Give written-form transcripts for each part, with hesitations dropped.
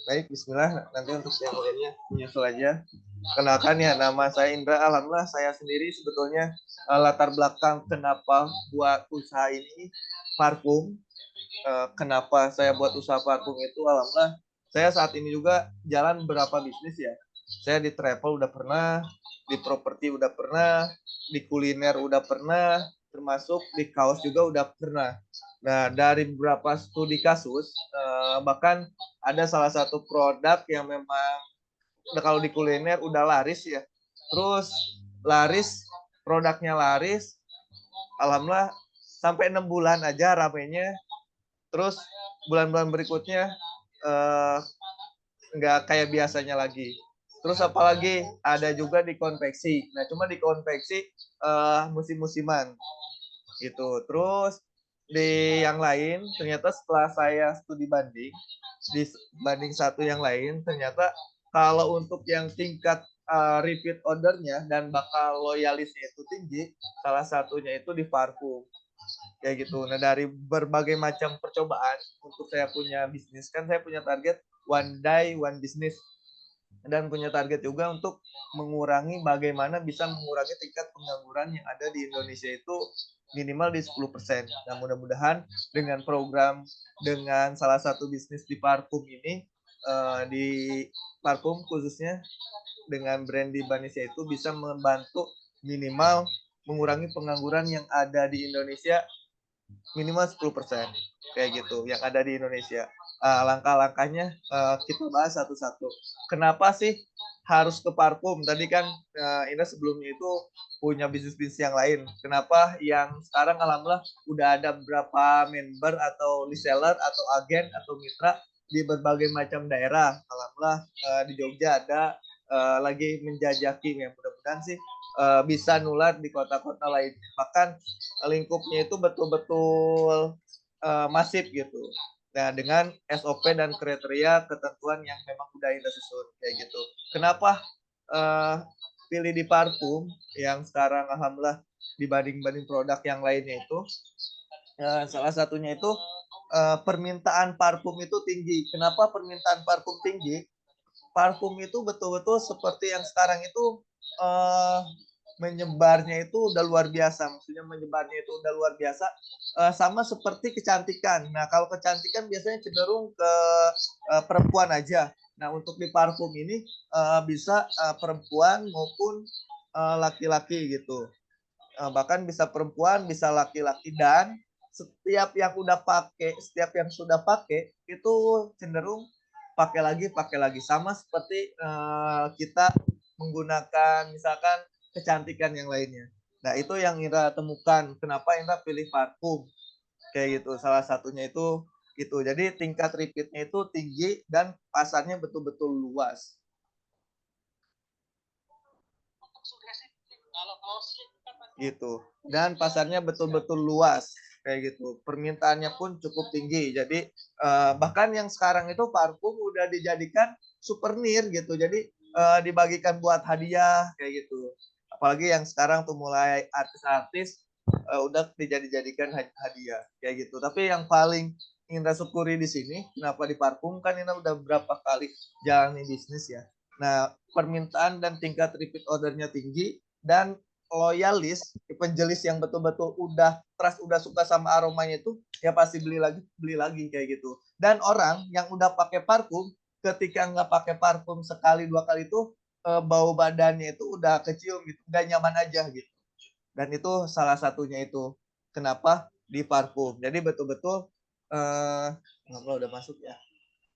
Baik, bismillah. Nanti untuk yang lainnya menyusul aja. Kenalkan ya, nama saya Indra. Alhamdulillah saya sendiri sebetulnya latar belakang kenapa buat usaha ini parfum. Kenapa saya buat usaha parfum itu alhamdulillah saya saat ini juga jalan beberapa bisnis ya. Saya di travel udah pernah, di properti udah pernah, di kuliner udah pernah, termasuk di kaos juga udah pernah. Nah, dari beberapa studi kasus, bahkan ada salah satu produk yang memang kalau di kuliner udah laris ya. Terus laris, produknya laris, alhamdulillah sampai 6 bulan aja ramenya. Terus bulan-bulan berikutnya eh, nggak kayak biasanya lagi. Terus apalagi ada juga di konveksi. Nah, cuma di konveksi musim-musiman gitu. Terus di yang lain ternyata setelah saya studi banding di banding satu yang lain ternyata kalau untuk yang tingkat repeat ordernya dan bakal loyalisnya itu tinggi, salah satunya itu di parfum kayak gitu. Nah, dari berbagai macam percobaan untuk saya punya bisnis, kan saya punya target one day one business dan punya target juga untuk mengurangi bagaimana bisa mengurangi tingkat pengangguran yang ada di Indonesia itu minimal di 10%. Nah, mudah-mudahan dengan program dengan salah satu bisnis di parfum ini di parfum khususnya dengan brand di Indonesia itu bisa membantu minimal mengurangi pengangguran yang ada di Indonesia minimal 10% kayak gitu yang ada di Indonesia. Langkah-langkahnya kita bahas satu-satu. Kenapa sih harus ke parfum? Tadi kan Ina sebelumnya itu punya bisnis-bisnis yang lain. Kenapa yang sekarang alhamdulillah udah ada beberapa member atau reseller atau agen atau mitra di berbagai macam daerah. Alhamdulillah di Jogja ada lagi menjajaki ya, mudah-mudahan sih bisa nular di kota-kota lain. Bahkan lingkupnya itu betul-betul masif gitu. Nah, dengan SOP dan kriteria ketentuan yang memang udah kita susun kayak gitu. Kenapa pilih di parfum yang sekarang alhamdulillah dibanding-banding produk yang lainnya itu salah satunya itu permintaan parfum itu tinggi. Kenapa permintaan parfum tinggi? Parfum itu betul-betul seperti yang sekarang itu menyebarnya itu udah luar biasa. Maksudnya menyebarnya itu udah luar biasa. Sama seperti kecantikan. Nah, kalau kecantikan biasanya cenderung ke perempuan aja. Nah, untuk di parfum ini bisa perempuan maupun laki-laki gitu. Bahkan bisa perempuan, bisa laki-laki dan setiap yang udah pakai, setiap yang sudah pakai itu cenderung pakai lagi sama seperti kita menggunakan misalkan kecantikan yang lainnya. Nah, itu yang Indra temukan. Kenapa Indra pilih parfum? Kayak gitu. Salah satunya itu. Jadi tingkat repeatnya itu tinggi dan pasarnya betul-betul luas. Gitu. Dan pasarnya betul-betul luas kayak gitu. Permintaannya pun cukup tinggi. Jadi bahkan yang sekarang itu parfum udah dijadikan souvenir gitu. Jadi dibagikan buat hadiah kayak gitu. Apalagi yang sekarang tuh mulai artis-artis udah dijadikan hadiah kayak gitu. Tapi yang paling Indra syukuri di sini, kenapa di parfum kan Indra udah berapa kali jalani bisnis ya. Nah, permintaan dan tingkat repeat ordernya tinggi dan loyalis, penjelis yang betul-betul udah trust, udah suka sama aromanya itu, ya pasti beli lagi kayak gitu. Dan orang yang udah pakai parfum, ketika nggak pakai parfum sekali dua kali itu bau badannya itu udah kecium gitu, nggak nyaman aja gitu. Dan itu salah satunya itu kenapa di parfum. Jadi betul-betul ngobrol udah masuk ya.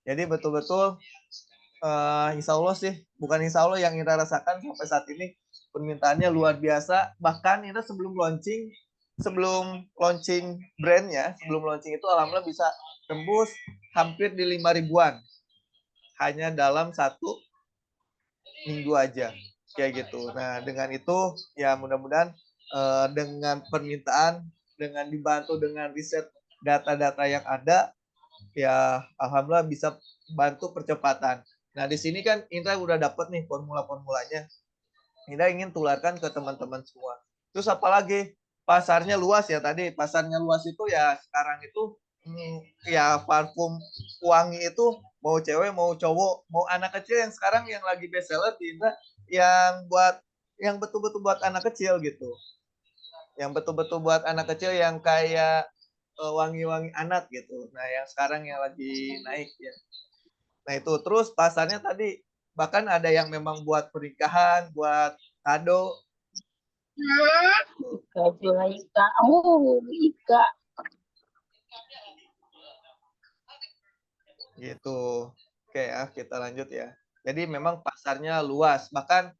Jadi betul-betul insya Allah sih, bukan insya Allah yang kita rasakan sampai saat ini permintaannya luar biasa. Bahkan kita sebelum launching brandnya, sebelum launching itu alhamdulillah bisa tembus hampir di 5 ribuan hanya dalam 1 minggu aja kayak gitu. Nah, dengan itu ya mudah-mudahan dengan permintaan, dengan dibantu dengan riset data-data yang ada, ya alhamdulillah bisa bantu percepatan. Nah, di sini kan Indra udah dapat nih formula-formulanya. Indra ingin tularkan ke teman-teman semua. Terus apalagi pasarnya luas ya tadi. Pasarnya luas itu ya sekarang itu ya parfum wangi itu mau cewek, mau cowok, mau anak kecil yang sekarang yang lagi best seller di Indra, yang buat yang betul-betul buat anak kecil gitu. Yang betul-betul buat anak kecil yang kayak wangi-wangi anak gitu. Nah, yang sekarang yang lagi naik ya. Nah, itu terus pasarnya tadi bahkan ada yang memang buat pernikahan, buat kado Ika juga Ika. Ika. gitu. Oke ya, kita lanjut ya. Jadi memang pasarnya luas. Bahkan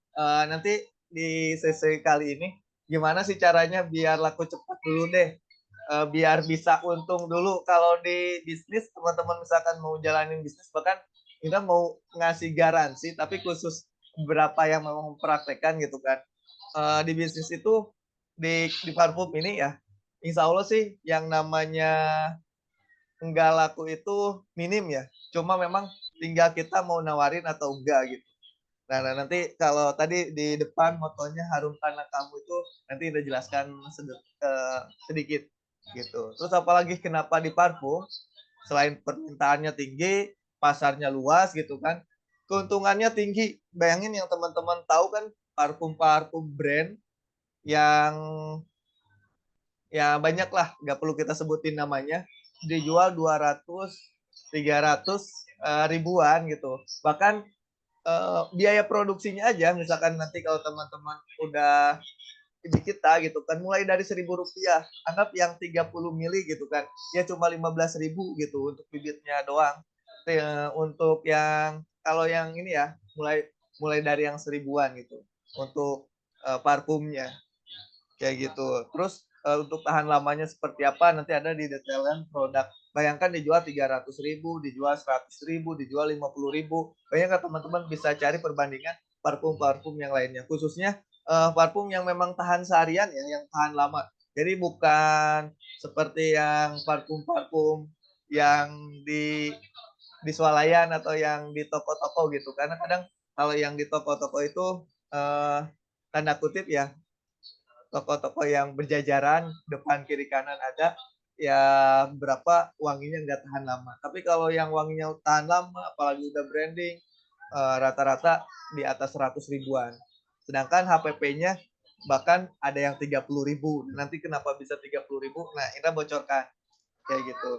nanti di sesi kali ini gimana sih caranya biar laku cepat dulu deh. Biar bisa untung dulu. Kalau di bisnis teman-teman misalkan mau jalanin bisnis bahkan kita mau ngasih garansi tapi khusus berapa yang mau mempraktekkan gitu kan. Di bisnis itu di parfum ini ya insya Allah sih yang namanya enggak laku itu minim ya. Cuma memang tinggal kita mau nawarin atau enggak gitu. Nah, nanti kalau tadi di depan motonya harum karena kamu itu nanti udah jelaskan sedikit gitu. Terus apalagi kenapa di parfum? Selain permintaannya tinggi, pasarnya luas gitu kan. Keuntungannya tinggi. Bayangin yang teman-teman tahu kan parfum-parfum brand yang ya banyak lah, nggak perlu kita sebutin namanya, dijual 200 300 ribuan gitu. Bahkan biaya produksinya aja misalkan nanti kalau teman-teman udah di kita gitu kan mulai dari 1.000 rupiah, anggap yang 30 mili gitu kan ya cuma 15.000 gitu untuk bibitnya doang. Untuk yang kalau yang ini ya mulai mulai dari yang 1.000-an gitu untuk parfumnya kayak gitu. Terus untuk tahan lamanya seperti apa nanti ada di detailan produk. Bayangkan dijual 300.000, dijual 100.000, dijual 50.000. Bayangkan teman-teman bisa cari perbandingan parfum-parfum yang lainnya. Khususnya parfum yang memang tahan seharian ya, yang tahan lama. Jadi bukan seperti yang parfum-parfum yang di swalayan atau yang di toko-toko gitu. Karena kadang kalau yang di toko-toko itu tanda kutip ya toko-toko yang berjajaran depan kiri kanan ada ya berapa wanginya nggak tahan lama. Tapi kalau yang wanginya tahan lama, apalagi udah branding, rata-rata di atas 100 ribuan. Sedangkan HPP-nya bahkan ada yang 30.000. Nanti kenapa bisa 30.000? Nah, Indra bocorkan kayak gitu.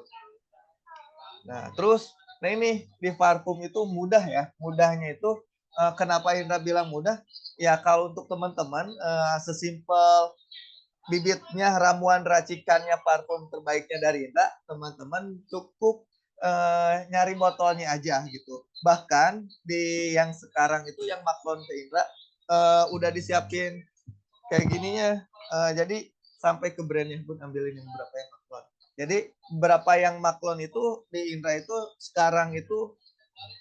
Nah, terus nah ini di parfum itu mudah ya. Mudahnya itu kenapa Indra bilang mudah? Ya kalau untuk teman-teman sesimpel bibitnya ramuan racikannya parfum terbaiknya dari Indra, teman-teman cukup nyari botolnya aja gitu. Bahkan di yang sekarang itu yang maklon ke Indra udah disiapin kayak gininya. Jadi sampai ke brandnya pun ambilin yang berapa yang maklon. Jadi berapa yang maklon itu di Indra itu sekarang itu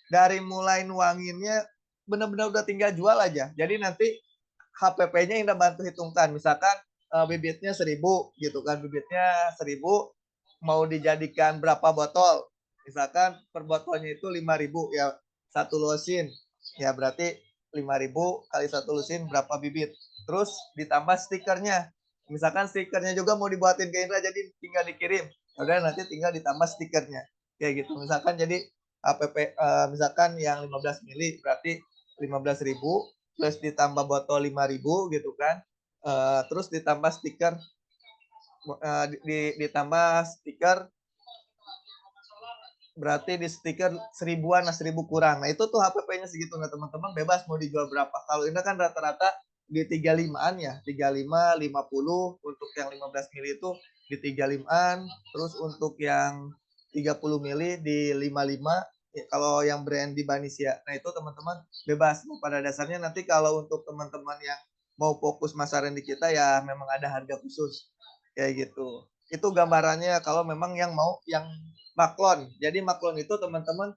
dari mulai nuanginnya benar-benar udah tinggal jual aja. Jadi nanti HPP-nya Indra bantu hitungkan. Misalkan bibitnya 1.000 gitu kan. Bibitnya 1.000 mau dijadikan berapa botol. Misalkan per botolnya itu 5.000 ya satu lusin. Ya berarti 5.000 kali satu lusin berapa bibit. Terus ditambah stikernya. Misalkan stikernya juga mau dibuatin ke Indra jadi tinggal dikirim. Udah nanti tinggal ditambah stikernya. Kayak gitu. Misalkan jadi APP misalkan yang 15 mili berarti 15.000 plus ditambah botol 5.000 gitu kan. Terus ditambah stiker ditambah stiker berarti di stiker 1.000-an, 1.000 kurang. Nah itu tuh HPP-nya segitu. Nah teman-teman bebas mau dijual berapa. Kalau ini kan rata-rata di 35-an ya, 35, 50 untuk yang 15 mili itu di 35-an, terus untuk yang 30 mili di 55 ya, kalau yang brand di Banisia. Nah itu teman-teman bebas. Pada dasarnya nanti kalau untuk teman-teman yang mau fokus masaran di kita ya memang ada harga khusus kayak gitu. Itu gambarannya kalau memang yang mau yang maklon. Jadi maklon itu teman-teman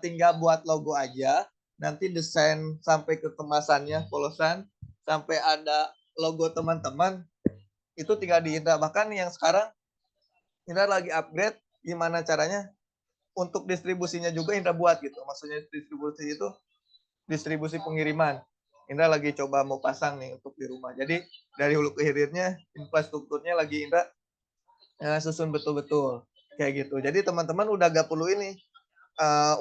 tinggal buat logo aja, nanti desain sampai ke kemasannya, polosan, sampai ada logo teman-teman, itu tinggal di Indra. Bahkan yang sekarang Indra lagi upgrade gimana caranya untuk distribusinya juga Indra buat gitu. Maksudnya distribusi itu distribusi pengiriman. Indra lagi coba mau pasang nih untuk di rumah. Jadi dari hulu ke hilirnya infrastrukturnya lagi Indra susun betul-betul kayak gitu. Jadi teman-teman udah gak perlu ini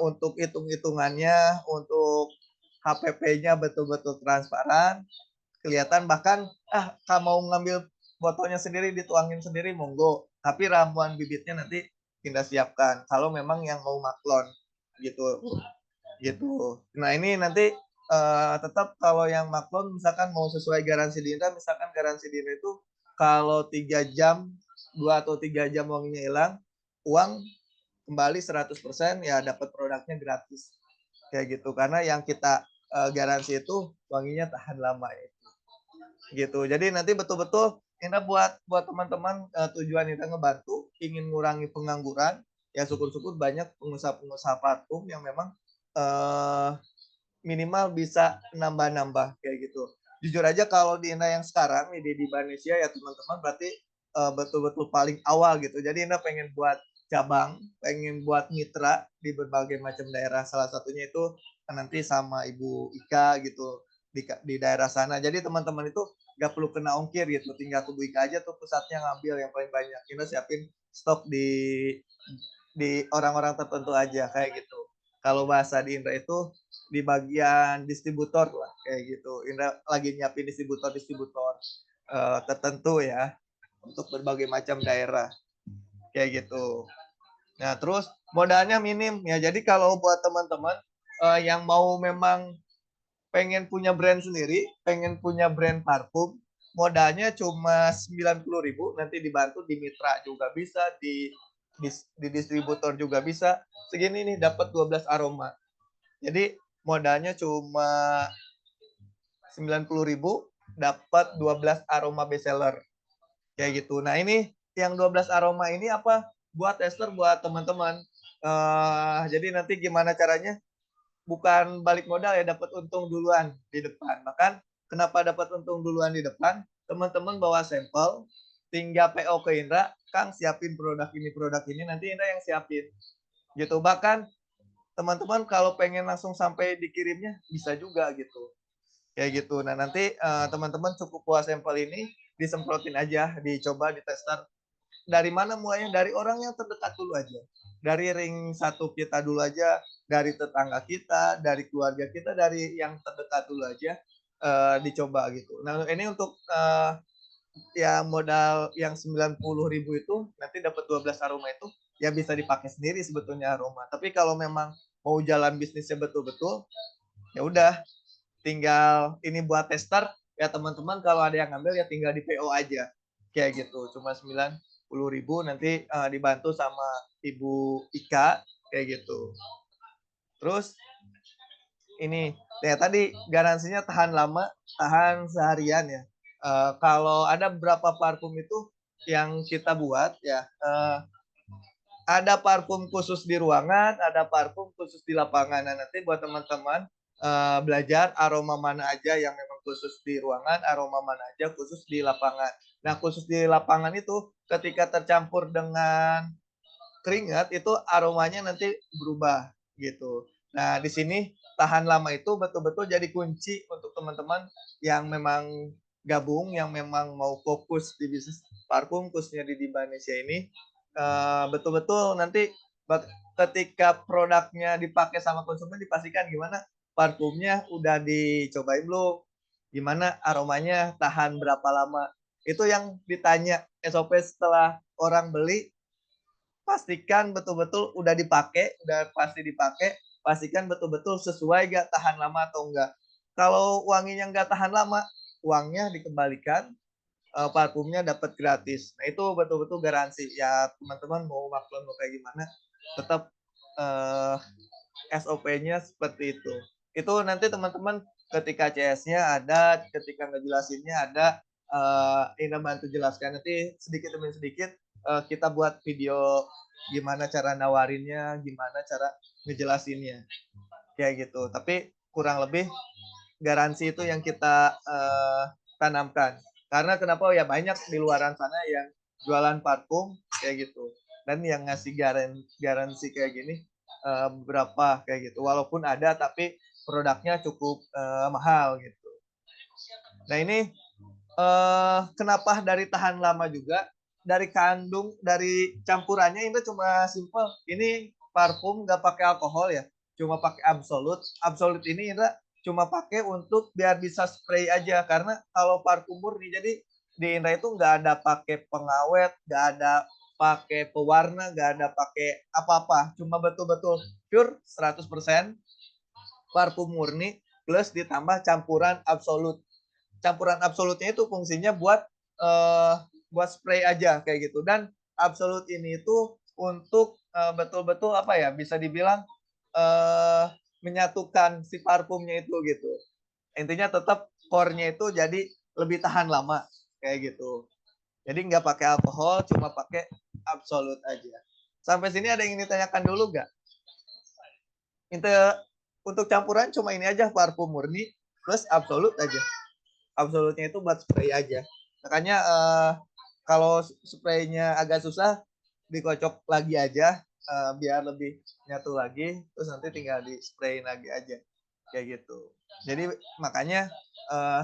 untuk hitung-hitungannya, untuk HPP-nya betul-betul transparan, kelihatan, bahkan mau ngambil fotonya sendiri, dituangin sendiri, monggo. Tapi ramuan bibitnya nanti kita siapkan kalau memang yang mau maklon gitu. Nah ini nanti tetap kalau yang maklon misalkan mau sesuai garansi Dinda, misalkan garansi Dinda itu kalau 3 jam 2 atau 3 jam wanginya hilang, uang kembali 100%, ya dapat produknya gratis kayak gitu, karena yang kita garansi itu wanginya tahan lama gitu. Jadi nanti betul-betul kita buat teman-teman, tujuan kita ngebantu ingin ngurangi pengangguran, ya syukur-syukur banyak pengusaha-pengusaha parfum yang memang minimal bisa nambah-nambah kayak gitu. Jujur aja kalau di Ina yang sekarang nih di Indonesia ya teman-teman, berarti betul-betul paling awal gitu. Jadi Ina pengen buat cabang, pengen buat mitra di berbagai macam daerah. Salah satunya itu nanti sama Ibu Ika gitu di daerah sana. Jadi teman-teman itu nggak perlu kena ongkir gitu, tinggal ke Bu Ika aja tuh pusatnya ngambil yang paling banyak. Ina siapin stok di orang-orang tertentu aja kayak gitu. Kalau bahasa di Indra itu di bagian distributor lah kayak gitu. Indra lagi nyiapin distributor tertentu ya untuk berbagai macam daerah kayak gitu. Nah terus modalnya minim ya. Jadi kalau buat teman-teman yang mau memang pengen punya brand sendiri, pengen punya brand parfum, modalnya cuma 90.000, nanti dibantu di mitra juga bisa, di distributor juga bisa. Segini nih dapat 12 aroma. Jadi modalnya cuma 90.000, dapat 12 aroma bestseller kayak gitu. Nah ini yang 12 aroma ini apa? Buat tester, buat teman-teman. Jadi nanti gimana caranya? Bukan balik modal ya, dapat untung duluan di depan. Bahkan kenapa dapat untung duluan di depan? Teman-teman bawa sampel, tinggal PO ke Indra, Kang siapin produk ini, nanti Indra yang siapin. Gitu. Bahkan teman-teman kalau pengen langsung sampai dikirimnya bisa juga gitu. Kayak gitu. Nah, nanti teman-teman cukup bawa sampel ini, disemprotin aja, dicoba, ditester. Dari mana mulainya? Dari orang yang terdekat dulu aja. Dari ring satu kita dulu aja, dari tetangga kita, dari keluarga kita, dari yang terdekat dulu aja dicoba gitu. Nah, ini untuk ya modal yang 90.000 itu nanti dapat 12 aroma itu ya bisa dipakai sendiri sebetulnya aroma. Tapi kalau memang mau jalan bisnisnya betul-betul, ya udah tinggal ini buat tester ya teman-teman, kalau ada yang ngambil ya tinggal di PO aja kayak gitu, cuma 90.000 nanti dibantu sama Ibu Ika kayak gitu. Terus ini ya tadi garansinya tahan lama, tahan seharian ya. Kalau ada beberapa parfum itu yang kita buat ya, ada parfum khusus di ruangan, ada parfum khusus di lapangan. Nah, nanti buat teman-teman belajar aroma mana aja yang memang khusus di ruangan, aroma mana aja khusus di lapangan. Nah, khusus di lapangan itu ketika tercampur dengan keringat itu aromanya nanti berubah gitu. Nah, di sini tahan lama itu betul-betul jadi kunci untuk teman-teman yang memang gabung, yang memang mau fokus di bisnis parfum khususnya di Indonesia ini. Betul-betul nanti ketika produknya dipakai sama konsumen dipastikan gimana parfumnya udah dicobain belum, gimana aromanya tahan berapa lama, itu yang ditanya SOP setelah orang beli. Pastikan betul-betul udah dipakai, udah pasti dipakai, pastikan betul-betul sesuai gak, tahan lama atau enggak. Kalau wanginya nggak tahan lama, uangnya dikembalikan, parfumnya dapat gratis. Nah itu betul-betul garansi. Ya teman-teman mau maklum mau kayak gimana, tetap SOP-nya seperti itu. Itu nanti teman-teman ketika CS-nya ada, ketika ngejelasinnya ada, ini bantu jelaskan. Nanti sedikit demi sedikit kita buat video gimana cara nawarinnya, gimana cara ngejelasinnya. Kayak gitu. Tapi kurang lebih garansi itu yang kita tanamkan. Karena kenapa ya banyak di luaran sana yang jualan parfum kayak gitu. Dan yang ngasih garansi kayak gini berapa kayak gitu. Walaupun ada tapi produknya cukup mahal gitu. Nah ini kenapa dari tahan lama juga, dari kandung, dari campurannya ini cuma simple. Ini parfum nggak pakai alkohol ya, cuma pakai absolut. Absolut ini Indra cuma pakai untuk biar bisa spray aja, karena kalau parfum murni jadi di Indra itu nggak ada pakai pengawet, nggak ada pakai pewarna, nggak ada pakai apa-apa, cuma betul-betul pure 100% parfum murni plus ditambah campuran absolut. Campuran absolutnya itu fungsinya buat eh, buat spray aja kayak gitu. Dan absolut ini itu untuk betul-betul apa ya, bisa dibilang eh, menyatukan si parfumnya itu gitu. Intinya tetap core-nya itu jadi lebih tahan lama kayak gitu. Jadi nggak pakai alkohol, cuma pakai absolut aja. Sampai sini ada yang ingin ditanyakan dulu nggak? Untuk campuran cuma ini aja, parfum murni plus absolut aja. Absolutnya itu buat spray aja. Makanya kalau spraynya agak susah, dikocok lagi aja biar lebih nyatu lagi, terus nanti tinggal di sprayin lagi aja kayak gitu. Jadi makanya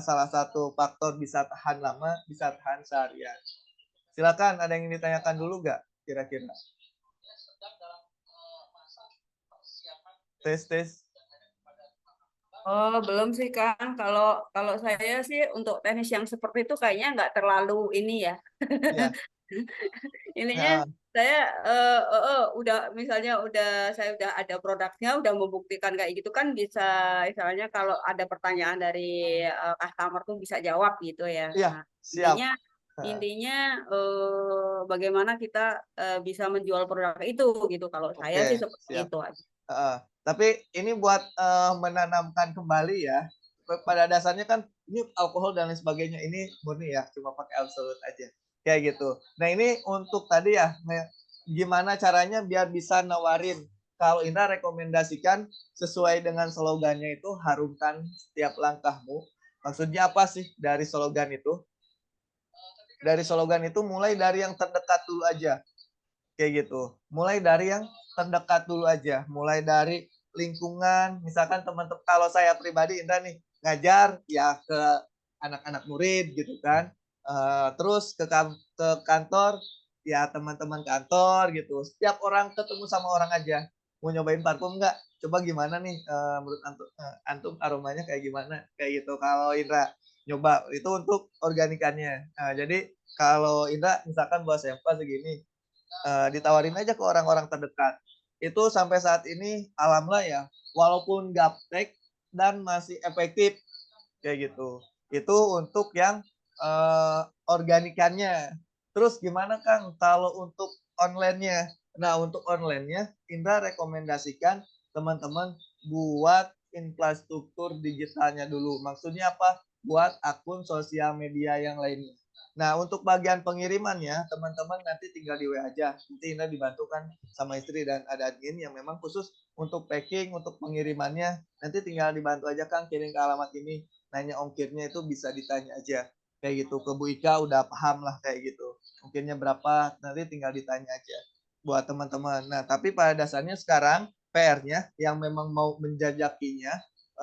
salah satu faktor bisa tahan lama, bisa tahan seharian. Silakan, ada yang ditanyakan dulu nggak kira-kira? Tes tes. Oh, belum sih Kang. Kalau kalau saya sih untuk teknis yang seperti itu kayaknya nggak terlalu ini ya. Ya. Ininya Nah, saya udah misalnya saya udah ada produknya, udah membuktikan kayak gitu kan bisa misalnya kalau ada pertanyaan dari customer tuh bisa jawab gitu ya. iya, Nah, siap. intinya Nah, intinya bagaimana kita bisa menjual produk itu gitu. Kalau saya oke, sih seperti siap. itu aja. Tapi ini buat menanamkan kembali ya. Pada dasarnya kan ini alkohol dan lain sebagainya, ini murni ya, cuma pakai absolut aja. Kayak gitu. Nah ini untuk tadi ya, gimana caranya biar bisa nawarin. Kalau Indra rekomendasikan sesuai dengan slogannya itu, harumkan setiap langkahmu. Maksudnya apa sih dari slogan itu? Dari slogan itu mulai dari yang terdekat dulu aja. Kayak gitu. Mulai dari yang terdekat dulu aja. Mulai dari lingkungan, misalkan teman-teman, kalau saya pribadi Indra nih ngajar ya ke anak-anak murid gitu kan. Terus ke kantor ya teman-teman kantor gitu. Setiap orang ketemu sama orang aja. Mau nyobain parfum nggak? Coba gimana nih menurut antum aromanya kayak gimana? Kayak gitu. Kalau Indra nyoba itu untuk organikannya. Jadi kalau Indra misalkan buat sampel segini, ditawarin aja ke orang-orang terdekat. Itu sampai saat ini alhamdulillah ya, walaupun gaptek dan masih efektif kayak gitu. Itu untuk yang organikannya. Terus gimana Kang kalau untuk online-nya? Nah, untuk online-nya Indra rekomendasikan teman-teman buat infrastruktur digitalnya dulu. Maksudnya apa? Buat akun sosial media yang lainnya. Nah, untuk bagian pengirimannya, teman-teman nanti tinggal di WA aja. Nanti Indra dibantu kan sama istri dan ada admin yang memang khusus untuk packing, untuk pengirimannya. Nanti tinggal dibantu aja Kang kirim ke alamat ini. Nanya ongkirnya itu bisa ditanya aja. Kayak gitu. Ke Bu Ika udah paham lah kayak gitu. Ongkirnya berapa, nanti tinggal ditanya aja buat teman-teman. Nah, tapi pada dasarnya sekarang PR-nya yang memang mau menjajakinya,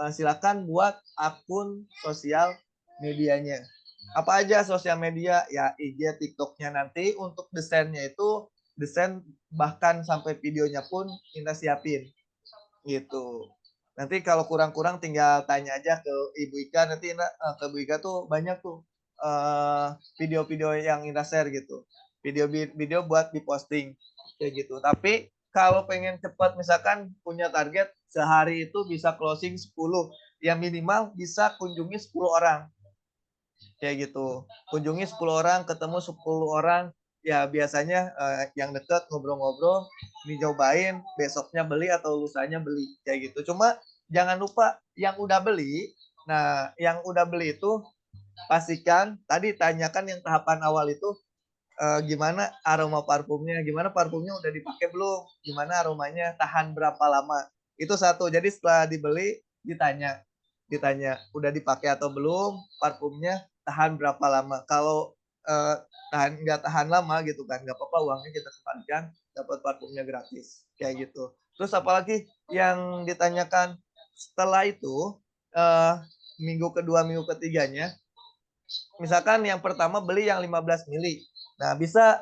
silakan buat akun sosial medianya. Apa aja sosial media? Ya IG, TikToknya. Nanti untuk desainnya itu desain bahkan sampai videonya pun kita siapin gitu. Nanti kalau kurang-kurang tinggal tanya aja ke Ibu Ika. Nanti ke Ibu Ika tuh banyak tuh video-video yang Indra share gitu. Video-video buat diposting kayak gitu. Tapi kalau pengen cepat, misalkan punya target sehari itu bisa closing 10, yang minimal bisa kunjungi 10 orang kayak gitu. Kunjungi 10 orang, ketemu 10 orang, ya biasanya yang deket ngobrol-ngobrol, dicobain, besoknya beli atau lusanya beli kayak gitu. Cuma jangan lupa yang udah beli. Nah, yang udah beli itu pastikan tadi tanyakan yang tahapan awal itu gimana aroma parfumnya, gimana parfumnya udah dipakai belum, gimana aromanya, tahan berapa lama. Itu satu. Jadi setelah dibeli ditanya, udah dipakai atau belum, parfumnya tahan berapa lama. Kalau nggak tahan lama gitu kan, nggak apa-apa, uangnya kita kembalikan, dapat parfumnya gratis kayak gitu. Terus apalagi yang ditanyakan setelah itu, minggu kedua, minggu ketiganya, misalkan yang pertama beli yang 15 mili. Nah, bisa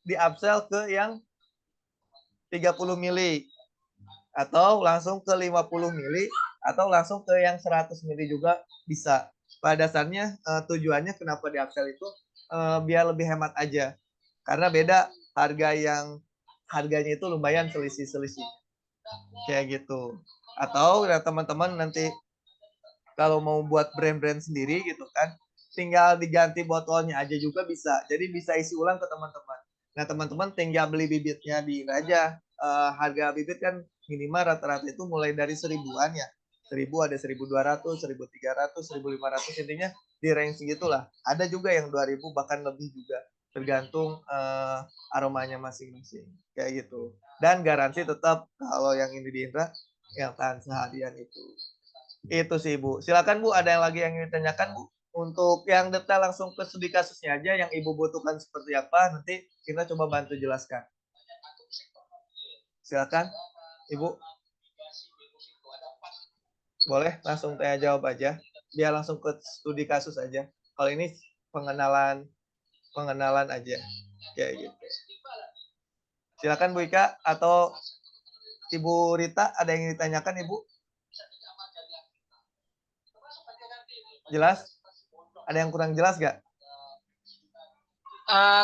di upsell ke yang 30 mili. atau langsung ke 50 mili atau langsung ke yang 100 mili juga bisa. Pada dasarnya tujuannya kenapa di upsell itu biar lebih hemat aja. Karena beda harga yang harganya itu lumayan selisih-selisih. Kayak gitu. Atau ya teman-teman nanti kalau mau buat brand-brand sendiri gitu kan, tinggal diganti botolnya aja juga bisa. Jadi bisa isi ulang ke teman-teman. Nah, teman-teman tinggal beli bibitnya di ini aja. Harga bibit kan minimal rata-rata itu mulai dari 1000-an ya. 1000 ada 1200, 1300, 1500 intinya di range segitulah. Ada juga yang 2000 bahkan lebih juga. Tergantung aromanya masing-masing. Kayak gitu. Dan garansi tetap kalau yang ini di Indra yang tahan seharian itu. Itu sih Bu. Silakan Bu, ada yang lagi yang ingin ditanyakan Bu? Untuk yang detail langsung ke studi kasusnya aja yang Ibu butuhkan seperti apa, nanti kita coba bantu jelaskan. Silakan Ibu. Boleh langsung tanya jawab aja. Biar langsung ke studi kasus aja. Kalau ini pengenalan aja. Kayak gitu. Silakan Bu Ika atau Ibu Rita, ada yang ditanyakan Ibu? Jelas? Ada yang kurang jelas gak?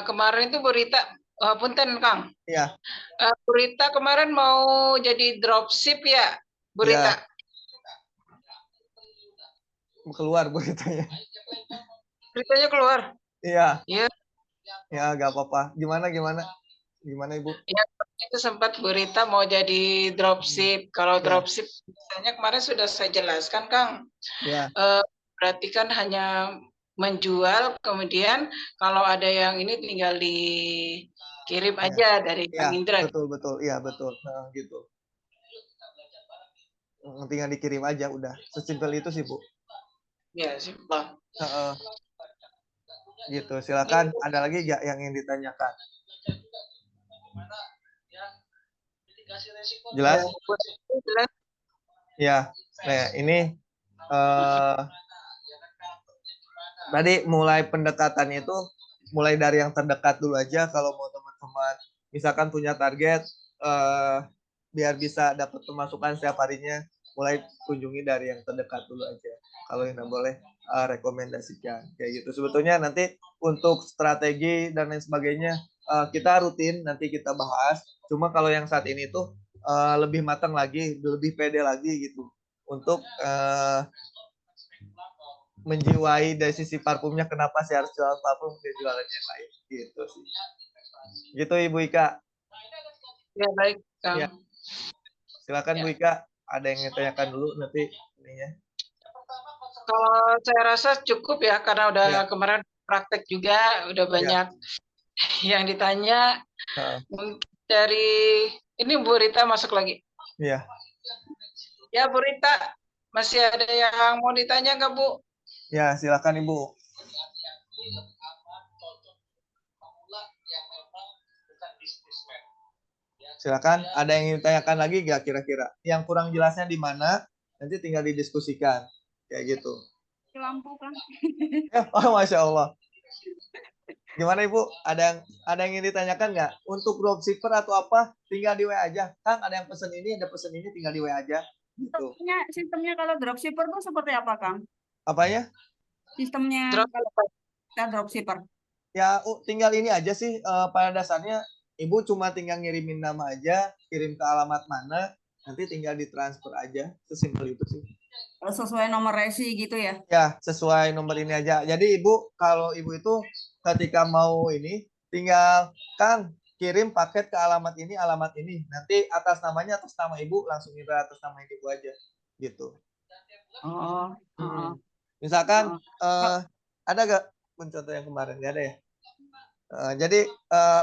Kemarin itu Bu Rita, punten Kang. Iya. Bu Rita kemarin mau jadi dropship ya, Bu Rita? Keluar Bu Ritanya. Ritanya keluar? Iya. Iya. Ya, gak apa-apa. Gimana Ibu? Ya, itu sempat Bu Rita mau jadi dropship. Kalau dropship misalnya kemarin sudah saya jelaskan Kang. Ya. Berarti kan hanya menjual, kemudian kalau ada yang ini tinggal dikirim aja dari Kang Indra. Betul. Iya, betul. Nah, gitu. Tinggal dikirim aja udah. Sesimpel itu sih, Bu. Ya, simpel. Gitu. Silakan. Ada lagi nggak yang ingin ditanyakan? Jelas? Jelas. Ya. Nah, ini tadi mulai pendekatannya itu mulai dari yang terdekat dulu aja. Kalau mau teman-teman misalkan punya target biar bisa dapat pemasukan setiap harinya, mulai kunjungi dari yang terdekat dulu aja. Kalau yang boleh rekomendasikan kayak gitu. Sebetulnya nanti untuk strategi dan lain sebagainya kita rutin nanti kita bahas. Cuma kalau yang saat ini tuh lebih matang lagi, lebih pede lagi gitu untuk menjiwai dari sisi parfumnya, kenapa sih harus jual parfum dan jualan yang lain gitu sih. Gitu Ibu Ika. Ya baik Kang. Ya. Silakan Bu Ika, ada yang ditanyakan dulu nanti ininya. Kalau saya rasa cukup ya karena udah kemarin praktek juga, udah banyak yang ditanya. Dari ini Bu Rita masuk lagi. Iya. Ya Bu Rita, masih ada yang mau ditanya nggak Bu? Ya, silakan Ibu. Silakan, ada yang ingin ditanyakan lagi nggak kira-kira? Yang kurang jelasnya di mana? Nanti tinggal didiskusikan. Kayak gitu. Lampu kan. Oh, Masya Allah. Gimana Ibu? Ada yang ingin ditanyakan nggak? Untuk dropshipper atau apa? Tinggal di WA aja. Kang, ada yang pesen ini, ada pesen ini, tinggal di WA aja. Gitu. Sistemnya kalau dropshipper tuh seperti apa, Kang? Apanya? Sistemnya dropshipper. Ya, tinggal ini aja sih. Pada dasarnya Ibu cuma tinggal ngirimin nama aja, kirim ke alamat mana, nanti tinggal ditransfer aja. Sesimpel itu sih. Sesuai nomor resi gitu ya? Ya, sesuai nomor ini aja. Jadi Ibu, kalau Ibu itu ketika mau ini, tinggal Kang kirim paket ke alamat ini. Nanti atas namanya atas nama Ibu, langsung Indra atas nama Ibu aja. Gitu. Misalkan ada gak contoh yang kemarin? Gak ada ya? Jadi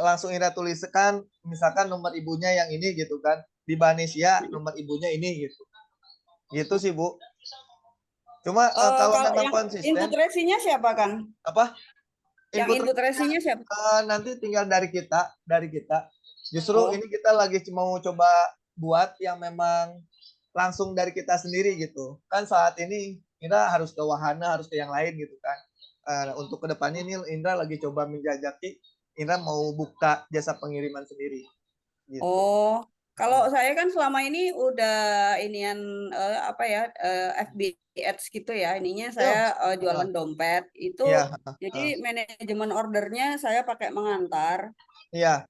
langsung Indra tuliskan misalkan nomor ibunya yang ini gitu kan. Di Banesia nomor ibunya ini gitu. Gitu sih Bu. Cuma kalau memang konsisten. Input resinya siapa Kang? Apa? Input resinya siapa? Nanti tinggal dari kita. Justru ini kita lagi mau coba buat yang memang langsung dari kita sendiri gitu. Kan saat ini Indra harus ke wahana, harus ke yang lain gitu kan. Untuk kedepannya ini Indra lagi coba menjajaki, Indra mau buka jasa pengiriman sendiri. Gitu. Kalau saya kan selama ini udah inian apa ya FB Ads gitu ya. Ininya Yo, saya jualan dompet itu. iya, Jadi manajemen ordernya saya pakai mengantar. iya,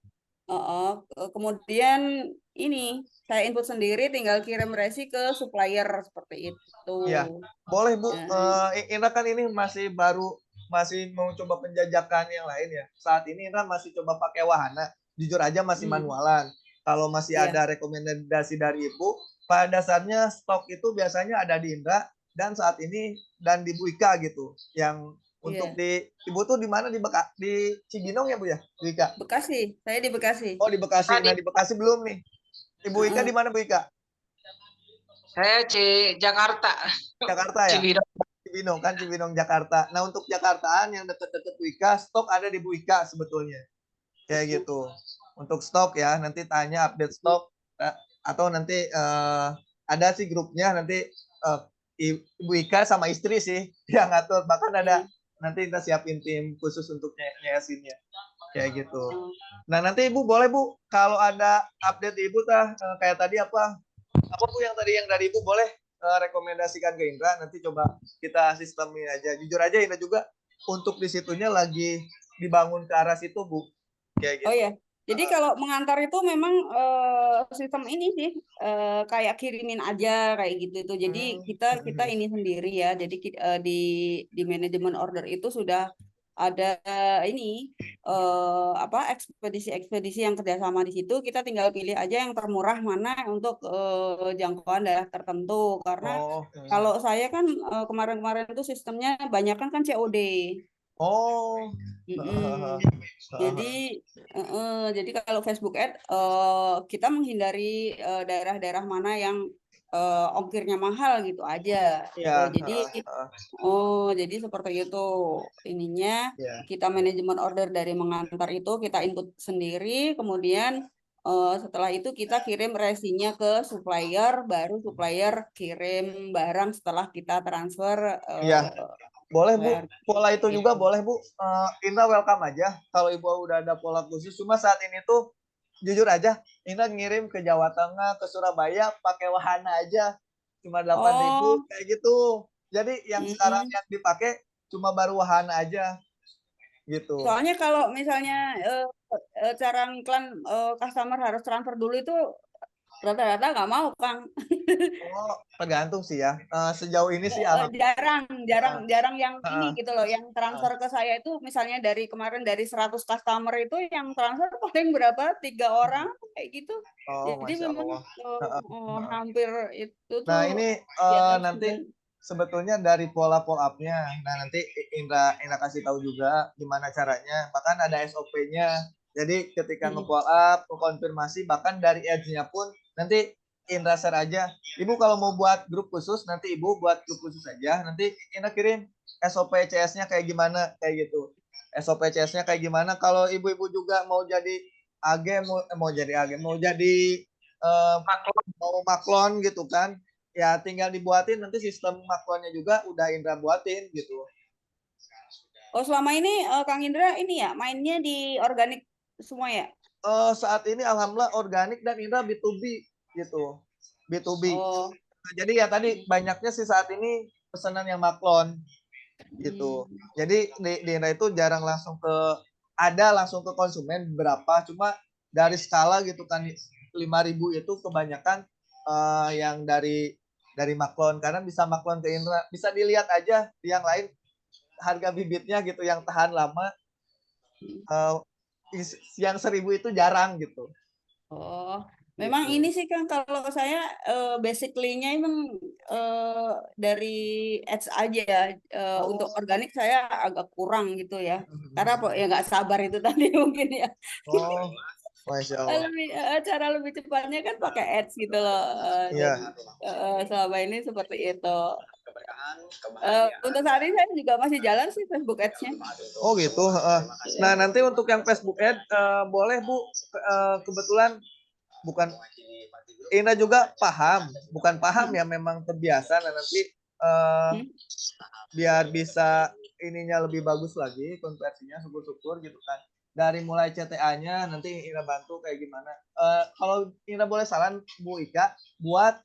Kemudian ini saya input sendiri, tinggal kirim resi ke supplier seperti itu. iya. Boleh Bu. Nah, Indra kan ini masih baru, masih mau coba penjajakan yang lain ya. Saat ini Indra masih coba pakai wahana. Jujur aja masih hmm, manualan. Kalau masih iya, ada rekomendasi dari Ibu, pada dasarnya stok itu biasanya ada di Indra dan saat ini dan di Bu Ika gitu. Yang untuk iya. di Ibu tuh di mana, di Cibinong ya Bu ya, Bu Ika? Bekasi, saya di Bekasi. Oh, di Bekasi. Tadi Nah, di Bekasi belum nih. Ibu Ika Heeh. di mana Bu Ika? saya Jakarta, Jakarta ya? Cibinong. Cibinong kan, Cibinong Jakarta. Nah, untuk Jakartaan yang deket-deket Bu Ika, stok ada di Bu Ika sebetulnya. Kayak gitu. Untuk stok ya, nanti tanya update stok atau nanti ada sih grupnya nanti Ibu Ika sama istri sih yang ngatur. Bahkan ada Hmm. nanti kita siapin tim khusus untuk nyayasinnya. Kayak gitu. Oh. Nah, nanti Ibu boleh Bu kalau ada update Ibu kayak tadi apa Bu yang tadi yang dari Ibu boleh rekomendasikan ke Indra, nanti coba kita sistemin aja. Jujur aja Indra juga untuk di situnya lagi dibangun ke arah situ Bu. Kayak Oh gitu. ya, jadi kalau mengantar itu memang sistem ini sih kayak kirimin aja kayak gitu itu. Jadi kita kita ini sendiri ya. Jadi di manajemen order itu sudah ada ini apa ekspedisi-ekspedisi yang kerjasama di situ. Kita tinggal pilih aja yang termurah mana untuk jangkauan daerah tertentu. Karena Oh, kalau saya kan kemarin-kemarin itu sistemnya banyak kan COD. oh, Mm-mm. Jadi kalau Facebook Ad kita menghindari daerah-daerah mana yang ongkirnya mahal gitu aja gitu. ya, Jadi seperti itu ininya ya, kita manajemen order dari mengantar itu kita input sendiri, kemudian setelah itu kita kirim resinya ke supplier, baru supplier kirim barang setelah kita transfer ya. Boleh Bu, bayar pola itu juga gitu. boleh Bu. Indra welcome aja. Kalau Ibu udah ada pola khusus. Cuma saat ini tuh jujur aja, Indra ngirim ke Jawa Tengah, ke Surabaya pakai wahana aja. Cuma 8.000 Oh, kayak gitu. Jadi yang sekarang mm. yang dipakai cuma baru wahana aja gitu. Soalnya kalau misalnya cara ngiklan customer harus transfer dulu itu rata-rata nggak mau, Kang. Oh, tergantung sih ya. Sejauh ini sih alhamdulillah. Jarang, jarang, Uh, jarang yang ini uh, gitu loh, yang uh, transfer ke saya itu misalnya dari kemarin dari 100 customer itu yang transfer paling berapa? 3 orang kayak gitu. oh, Jadi Masya memang Allah. hampir itu Nah, tuh ini ya nanti sudah. sebetulnya dari pola follow up-nya. Nah, nanti Indra kasih tahu juga gimana caranya. Bahkan ada SOP-nya. Jadi ketika Mm. nge-follow up, konfirmasi, bahkan dari ads-nya pun nanti Indra share aja. Ibu kalau mau buat grup khusus, nanti Ibu buat grup khusus aja. Nanti Indra kirim SOP CS-nya kayak gimana, kayak gitu. SOP CS-nya kayak gimana. Kalau ibu-ibu juga mau jadi agen, mau jadi mau maklon gitu kan, ya tinggal dibuatin nanti sistem maklonnya juga udah Indra buatin gitu. Oh, selama ini Kang Indra ini ya mainnya di organik semua ya? Saat ini alhamdulillah organik dan Indra B2B gitu, B2B. Oh. Jadi ya tadi banyaknya sih saat ini pesanan yang maklon gitu. Hmm. Jadi di Indra itu jarang langsung ke konsumen berapa, cuma dari skala gitu kan 5.000 itu kebanyakan yang dari maklon, karena bisa maklon ke Indra, bisa dilihat aja di yang lain harga bibitnya gitu yang tahan lama, uh, yang 1.000 itu jarang gitu. Oh, memang Gitu. ini sih kan kalau saya basically-nya emang dari ads aja. Untuk Oh, organik saya agak kurang gitu ya. Karena apa ya nggak sabar itu tadi mungkin ya. oh, Masya Allah. Cara lebih cepatnya kan pakai ads gitu loh. Jadi Iya. selama ini seperti itu. Untuk saat ini saya juga masih jalan sih Facebook ads-nya. Oh gitu. Nah Iya. nanti untuk yang Facebook Ad boleh Bu. Kebetulan bukan Ina juga paham, bukan paham ya, memang terbiasa. Nah nanti Hmm? biar bisa ininya lebih bagus lagi konversinya, syukur-syukur gitu kan. dari mulai CTA-nya nanti Indra bantu kayak gimana. Kalau Indra boleh saran Bu Ika buat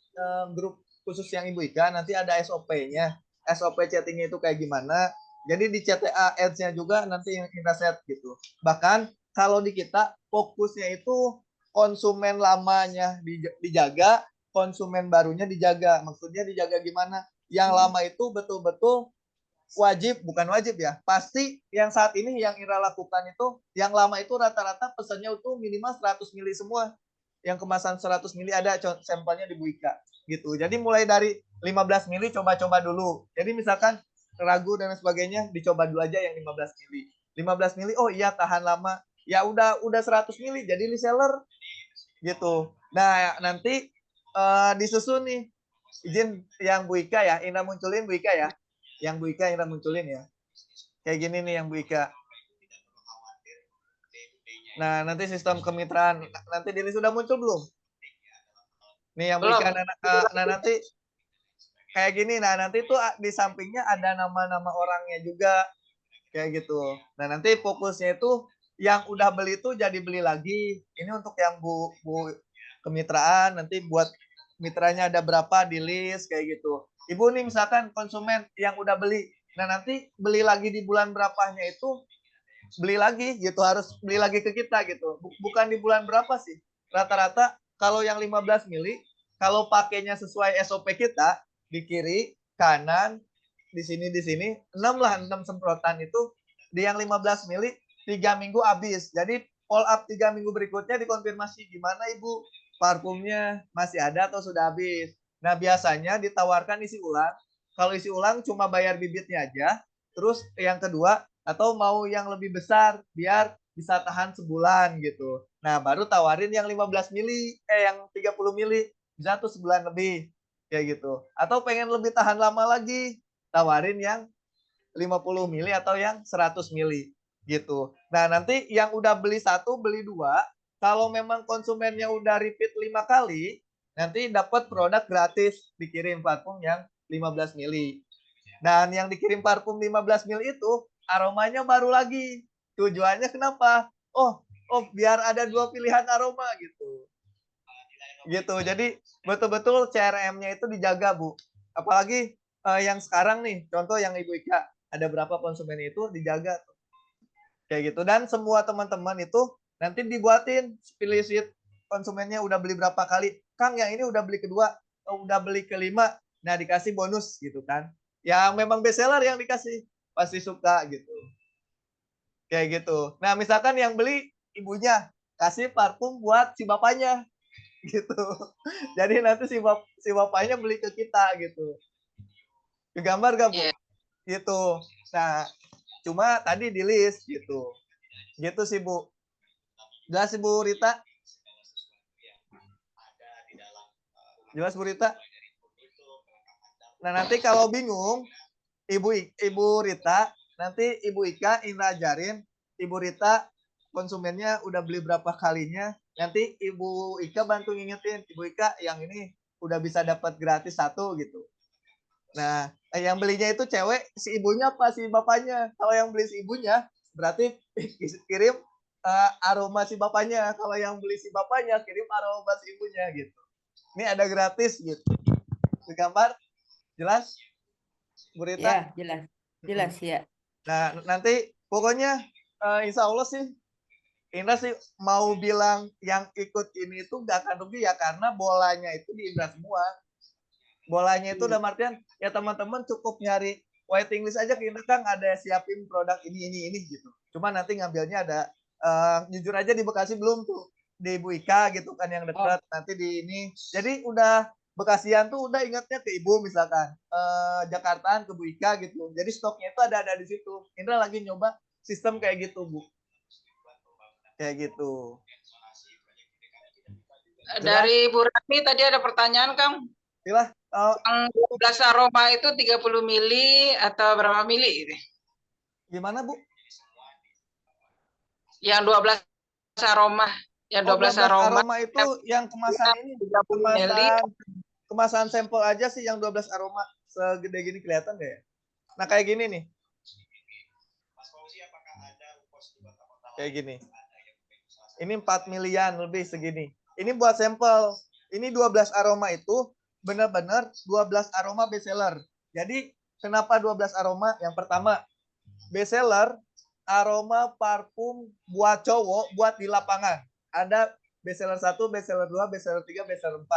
grup khusus yang Ibu Ika nanti ada SOP-nya. SOP chatting-nya itu kayak gimana. Jadi di CTA ads-nya juga nanti yang Indra set gitu. Bahkan kalau di kita fokusnya itu konsumen lamanya dijaga, konsumen barunya dijaga. Maksudnya dijaga gimana? Yang lama itu betul-betul wajib, bukan wajib ya. Pasti yang saat ini yang Ira lakukan itu, yang lama itu rata-rata pesannya itu minimal 100 mili semua. Yang kemasan 100 mili ada sampelnya di Bu Ika gitu. Jadi mulai dari 15 mili coba-coba dulu. Jadi misalkan ragu dan sebagainya dicoba dulu aja yang 15 mili. 15 mili oh iya tahan lama. Ya udah 100 mili jadi reseller gitu. Nah, nanti disusun nih izin yang Bu Ika ya, Indra munculin Bu Ika ya. Yang Bu Ika Indra munculin ya. Kayak gini nih yang Bu Ika. Nah, nanti sistem kemitraan. Nanti diri sudah muncul belum? Nih yang Bu Ika. Nah, nanti kayak gini. Nah, nanti tuh di sampingnya ada nama-nama orangnya juga. Kayak gitu. Nah, nanti fokusnya itu yang udah beli itu jadi beli lagi. Ini untuk yang Bu kemitraan. Nanti buat mitranya ada berapa di list kayak gitu. Ibu nih misalkan konsumen yang udah beli. Nah, nanti beli lagi di bulan berapanya itu beli lagi gitu, harus beli lagi ke kita gitu. Bukan di bulan berapa sih. Rata-rata kalau yang 15 mili, kalau pakainya sesuai SOP kita, di kiri, kanan, di sini, 6 lah, 6 semprotan itu, di yang 15 mili, 3 minggu habis. Jadi follow up 3 minggu berikutnya dikonfirmasi, gimana Ibu? Parfumnya masih ada atau sudah habis? Nah, biasanya ditawarkan isi ulang. Kalau isi ulang cuma bayar bibitnya aja. Terus yang kedua, atau mau yang lebih besar biar bisa tahan sebulan gitu. Nah, baru tawarin yang 15 mili, yang 30 mili, bisa tuh sebulan lebih kayak gitu. Atau pengen lebih tahan lama lagi, tawarin yang 50 mili atau yang 100 mili gitu. Nah, nanti yang udah beli satu, beli dua, kalau memang konsumennya udah repeat 5 kali, nanti dapat produk gratis dikirim parfum yang 15 mili. Dan yang dikirim parfum 15 mil itu aromanya baru lagi. Tujuannya kenapa? Oh, biar ada 2 pilihan aroma gitu. Gitu. Jadi betul-betul CRM-nya itu dijaga, Bu. Apalagi yang sekarang nih, contoh yang Ibu Ika, ada berapa konsumen itu dijaga. Kayak gitu. Dan semua teman-teman itu nanti dibuatin pilih sheet konsumennya udah beli berapa kali. Kang, yang ini udah beli kedua, udah beli kelima, nah dikasih bonus gitu kan. Yang memang bestseller yang dikasih pasti suka gitu. Kayak gitu. Nah, misalkan yang beli ibunya kasih parfum buat si bapaknya gitu. Jadi nanti si bapaknya beli ke kita gitu. Kegambar gak, Bu? Yeah. Gitu. Nah, cuma tadi di list gitu. Gitu sih, Bu. Jelas Ibu Rita? Jelas Bu Rita? Nah, nanti kalau bingung, Ibu Rita, nanti Ibu Ika Indra ajarin, Ibu Rita konsumennya udah beli berapa kalinya, nanti Ibu Ika bantu ngingetin, Ibu Ika yang ini udah bisa dapat gratis satu gitu. Nah, yang belinya itu cewek, si ibunya apa si bapaknya? Kalau yang beli si ibunya, berarti kirim aroma si bapaknya. Kalau yang beli si bapaknya, kirim aroma si ibunya gitu. Ini ada gratis gitu. Gambar jelas? Bu Rita? Ya, jelas. Jelas ya. Nah, nanti pokoknya insya Allah sih Indra sih mau bilang yang ikut ini itu gak akan rugi ya, karena bolanya itu di Indra semua. Bolanya itu udah artian ya teman-teman cukup nyari waiting list aja ke Indra, Kang ada siapin produk ini gitu. Cuma nanti ngambilnya ada jujur aja di Bekasi belum tuh, di Bu Ika gitu kan yang dekat. Nanti di ini. Jadi udah Bekasian tuh udah ingatnya ke Ibu misalkan Jakartaan ke Bu Ika gitu. Jadi stoknya itu ada di situ. Indra lagi nyoba sistem kayak gitu, Bu. Kayak gitu. Dari Bu Rani tadi ada pertanyaan, Kang. Silah. Yang 12 aroma itu 30 mili atau berapa mili? Gimana, Bu? Yang 12 aroma. Yang 12 aroma itu yang kemasan ini. Kemasan sampel aja sih yang 12 aroma. Segede gini kelihatan gak ya? Nah, kayak gini nih. Kayak gini. Ini 4 milian lebih segini. Ini buat sampel. Ini 12 aroma itu benar-benar 12 aroma bestseller. Jadi kenapa 12 aroma? Yang pertama, bestseller aroma parfum buat cowok buat di lapangan. Ada bestseller 1, bestseller 2, bestseller 3, bestseller 4.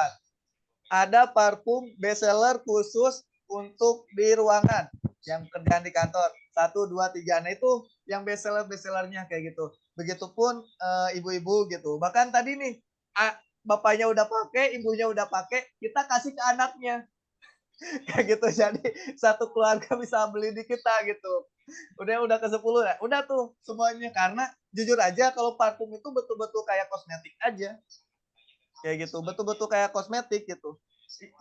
Ada parfum bestseller khusus untuk di ruangan yang kerjaan di kantor. 1, 2, 3. Nah itu yang bestsellernya kayak gitu. Begitupun ibu-ibu gitu. Bahkan tadi nih bapaknya udah pakai, ibunya udah pakai, kita kasih ke anaknya. Kayak gitu. Jadi satu keluarga bisa beli di kita gitu. Udah ke 10 ya. Udah tuh semuanya, karena jujur aja kalau parfum itu betul-betul kayak kosmetik aja. Kayak gitu, betul-betul kayak kosmetik gitu.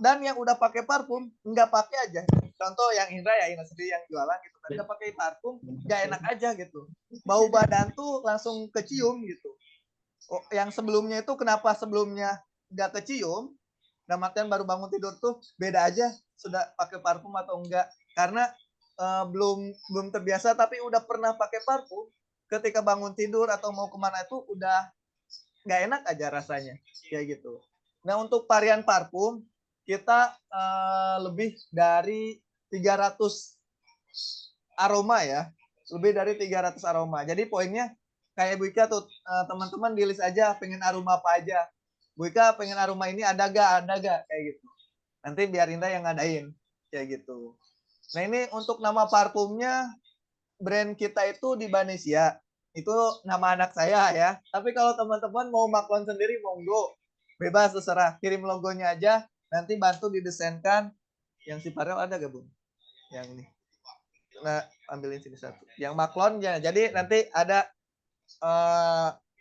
Dan yang udah pakai parfum nggak pakai aja. Contoh yang Indra sendiri yang jualan gitu kan, nggak pakai parfum nggak enak aja gitu. Bau badan tuh langsung kecium gitu. Oh, yang sebelumnya itu kenapa sebelumnya nggak kecium? Dan artian baru bangun tidur tuh beda aja sudah pakai parfum atau enggak, karena belum terbiasa tapi udah pernah pakai parfum, ketika bangun tidur atau mau kemana itu udah nggak enak aja rasanya kayak gitu. Nah untuk varian parfum kita lebih dari 300 aroma ya, lebih dari 300 aroma. Jadi poinnya kayak Bu Ika tuh teman-teman di list aja pengen aroma apa aja. Bu Ika pengen aroma ini ada gak kayak gitu. Nanti biar Indah yang ngadain kayak gitu. Nah ini untuk nama parfumnya, brand kita itu di Banesia. Itu nama anak saya ya. Tapi kalau teman-teman mau maklon sendiri, monggo. Bebas, terserah. Kirim logonya aja. Nanti bantu didesainkan. Yang si Farel ada gak, Bung? Yang ini. Nah, ambilin sini satu. Yang maklonnya. Jadi nanti ada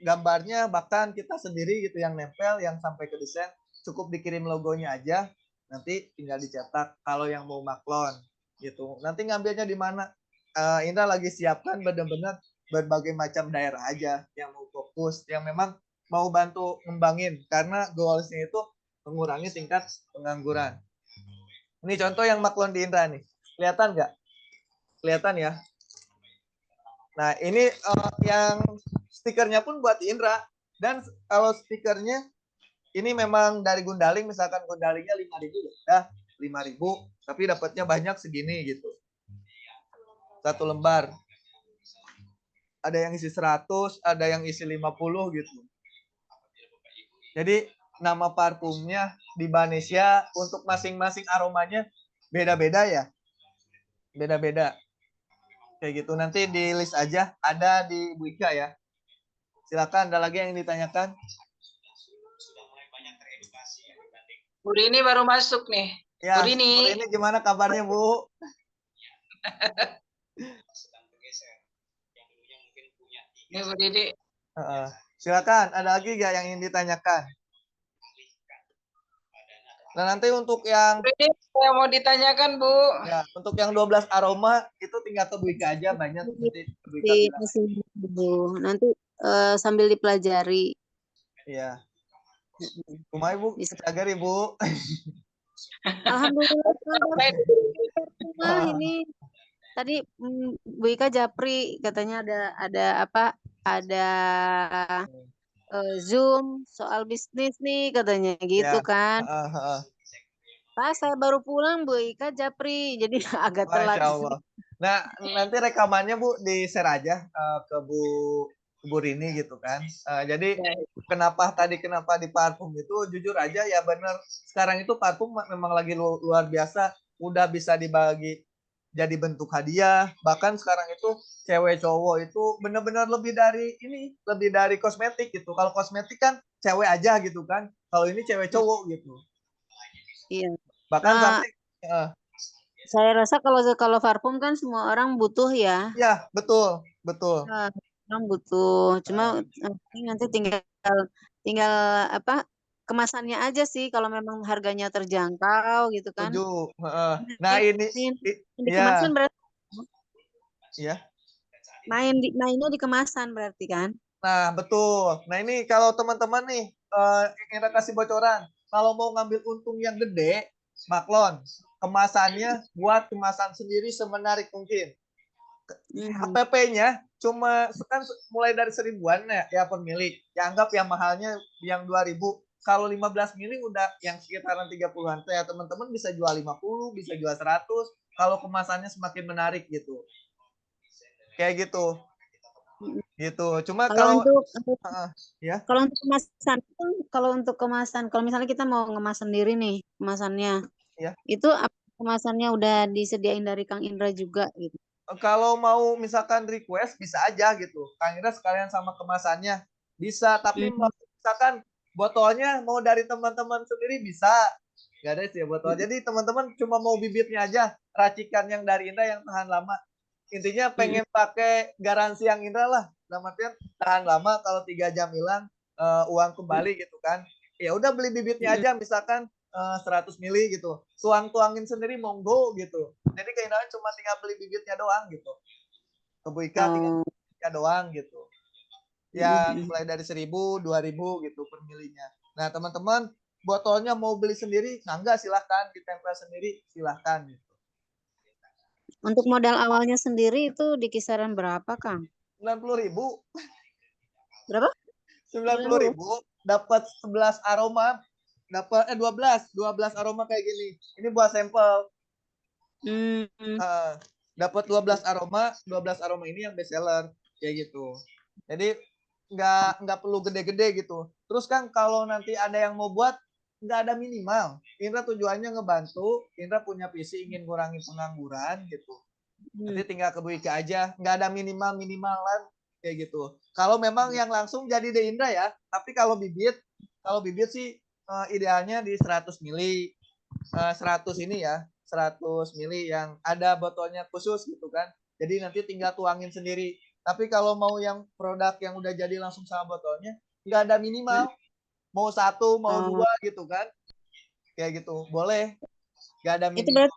gambarnya, bahkan kita sendiri gitu yang nempel, yang sampai ke desain. Cukup dikirim logonya aja. Nanti tinggal dicetak kalau yang mau maklon gitu. Nanti ngambilnya di mana? Indra lagi siapkan benar-benar berbagai macam daerah aja yang mau fokus, yang memang mau bantu ngembangin, karena goalsnya itu mengurangi tingkat pengangguran. Ini contoh yang maklon di Indra nih, kelihatan nggak? Kelihatan ya. Nah ini yang stikernya pun buat Indra, dan kalau stikernya ini memang dari Gundaling, misalkan Gundalingnya 5.000 ya, 5.000, tapi dapatnya banyak segini gitu. Satu lembar. Ada yang isi 100, ada yang isi 50 gitu. Jadi nama parfumnya di Banesia untuk masing-masing aromanya beda-beda ya. Beda-beda. Kayak gitu. Nanti di list aja, ada di Bu Ika ya. Silakan, ada lagi yang ditanyakan? Bu Rini baru masuk nih. Ya, Bu Rini. Bu Rini gimana kabarnya, Bu? Ini Bu Rini. Silakan, ada lagi nggak yang ingin ditanyakan? Nah, nanti untuk yang Bu Rini, saya mau ditanyakan, Bu. Ya, untuk yang 12 aroma itu tinggal ke Bu Ika aja, banyak nanti Bu Ika bilang. Nanti sambil dipelajari. Iya. Kumai Bu, jaga Bu. Alhamdulillah ini tadi Bu Ika japri katanya ada apa? Ada Zoom soal bisnis nih katanya gitu Ya. kan. Pas saya baru pulang Bu Ika japri, jadi agak telat. Masya Allah. Nah, nanti rekamannya Bu di-share aja ke Bu Rini gitu kan. Jadi kenapa di parfum itu, jujur aja ya bener. Sekarang itu parfum memang lagi luar biasa. Udah bisa dibagi jadi bentuk hadiah. Bahkan sekarang itu cewek cowok itu bener-bener lebih dari kosmetik gitu. Kalau kosmetik kan cewek aja gitu kan. Kalau ini cewek cowok gitu. Iya. Bahkan sampai saya rasa kalau parfum kan semua orang butuh ya. Ya, betul. Orang butuh. Cuma nanti tinggal apa kemasannya aja sih, kalau memang harganya terjangkau gitu kan. Setuju. Nah, ini di kemasan berarti ya. Mainnya di kemasan berarti kan. Nah, betul. Nah, ini kalau teman-teman nih ingin kasih bocoran, kalau mau ngambil untung yang gede, maklon, kemasannya buat kemasan sendiri semenarik mungkin. HPP-nya cuma kan mulai dari 1000-an ya pemilik. Ya anggap yang mahalnya yang 2000. Kalau 15 mili udah yang sekitaran 30-an ya teman-teman bisa jual 50, bisa jual 100 kalau kemasannya semakin menarik gitu. Kayak gitu. Gitu. Cuma Kalau untuk ya. Kalau untuk kemasan kalau misalnya kita mau ngemas sendiri nih kemasannya, Ya. itu kemasannya udah disediain dari Kang Indra juga gitu. Kalau mau misalkan request bisa aja gitu. Kang Indra sekalian sama kemasannya bisa, tapi misalkan botolnya mau dari teman-teman sendiri bisa. Gak ada sih ya botol. Jadi teman-teman cuma mau bibitnya aja, racikan yang dari Indra yang tahan lama. Intinya pengen pakai garansi yang Indra lah. Dalam artian tahan lama, kalau 3 jam hilang uang kembali gitu kan. Ya udah beli bibitnya aja misalkan 100 mili gitu. Tuangin sendiri monggo gitu. Jadi keindahan cuma tinggal beli bibitnya doang gitu. Ke Bu Ika tinggal bibitnya doang gitu. Yang mulai dari 1000, 2000 gitu per milinya. Nah, teman-teman botolnya mau beli sendiri, nah enggak silahkan ditempel sendiri, silahkan gitu. Untuk modal awalnya sendiri itu di kisaran berapa, Kang? 90.000. Berapa? 90.000 dapat 11 aroma, dapat 12 aroma kayak gini. Ini buat sampel. Dapat 12 aroma ini yang best seller kayak gitu. Jadi nggak perlu gede-gede gitu. Terus kan kalau nanti ada yang mau buat nggak ada minimal. Indra tujuannya ngebantu. Indra punya visi ingin kurangi pengangguran gitu. Nanti tinggal ke Bu Ika aja. Nggak ada minimalan kayak gitu. Kalau memang yang langsung jadi di Indra ya. Tapi kalau bibit sih idealnya di 100 mili. 100 ini ya. 100 mili yang ada botolnya khusus gitu kan. Jadi nanti tinggal tuangin sendiri. Tapi kalau mau yang produk yang udah jadi langsung sama botolnya, nggak ada minimal. Mau 1, mau 2 gitu kan. Kayak gitu. Boleh. Nggak ada minimal.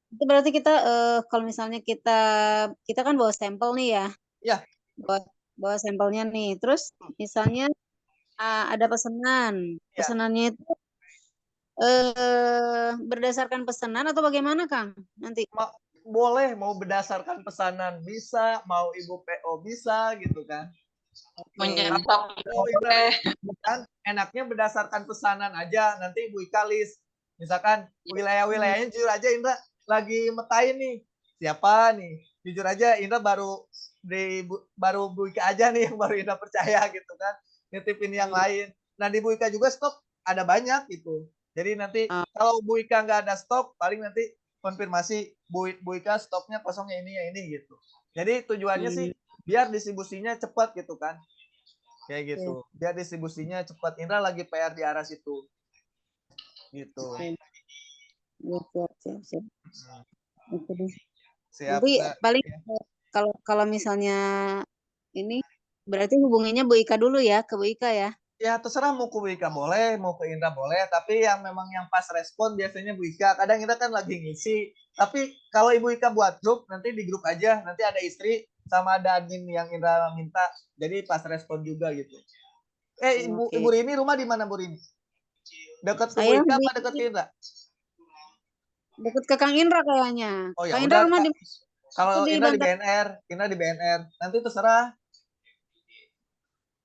Itu berarti kita kalau misalnya kita kan bawa sampel nih ya. Ya. Bawa sampelnya nih. Terus misalnya ada pesanan. Pesanannya itu berdasarkan pesanan atau bagaimana, Kang? Nanti boleh mau berdasarkan pesanan bisa, mau ibu PO bisa gitu kan. Menyetok boleh. Kan enaknya berdasarkan pesanan aja, nanti Ibu Ika list. Misalkan wilayah-wilayahnya jujur aja Indra lagi metain nih. Siapa nih? Jujur aja Indra baru Bu Ika aja nih yang baru Indra percaya gitu kan. Nitipin yang lain. Nah di Bu Ika juga stok ada banyak gitu. Jadi nanti kalau Bu Ika nggak ada stok, paling nanti konfirmasi Bu Ika stoknya kosongnya ini gitu. Jadi tujuannya sih biar distribusinya cepat gitu kan. Kayak gitu. Biar distribusinya cepat. Indra lagi PR di arah situ. Gitu. Siap. Nanti paling kalau misalnya ini berarti hubunginya Bu Ika dulu ya, ke Bu Ika ya. Ya terserah mau ke Bu Ika boleh, mau ke Indra boleh, tapi yang memang yang pas respon biasanya Bu Ika. Kadang Indra kan lagi ngisi, tapi kalau Ibu Ika buat grup, nanti di grup aja, nanti ada istri sama ada admin yang Indra minta, jadi pas respon juga gitu. Ibu Rini rumah di mana Bu Rini? Dekat ke Bu Ika apa dekat ke Indra? Dekat ke Kang Indra kayaknya. Oh ya Kang Indra rumah di kalau Indra di BNR, Indra di BNR, nanti terserah.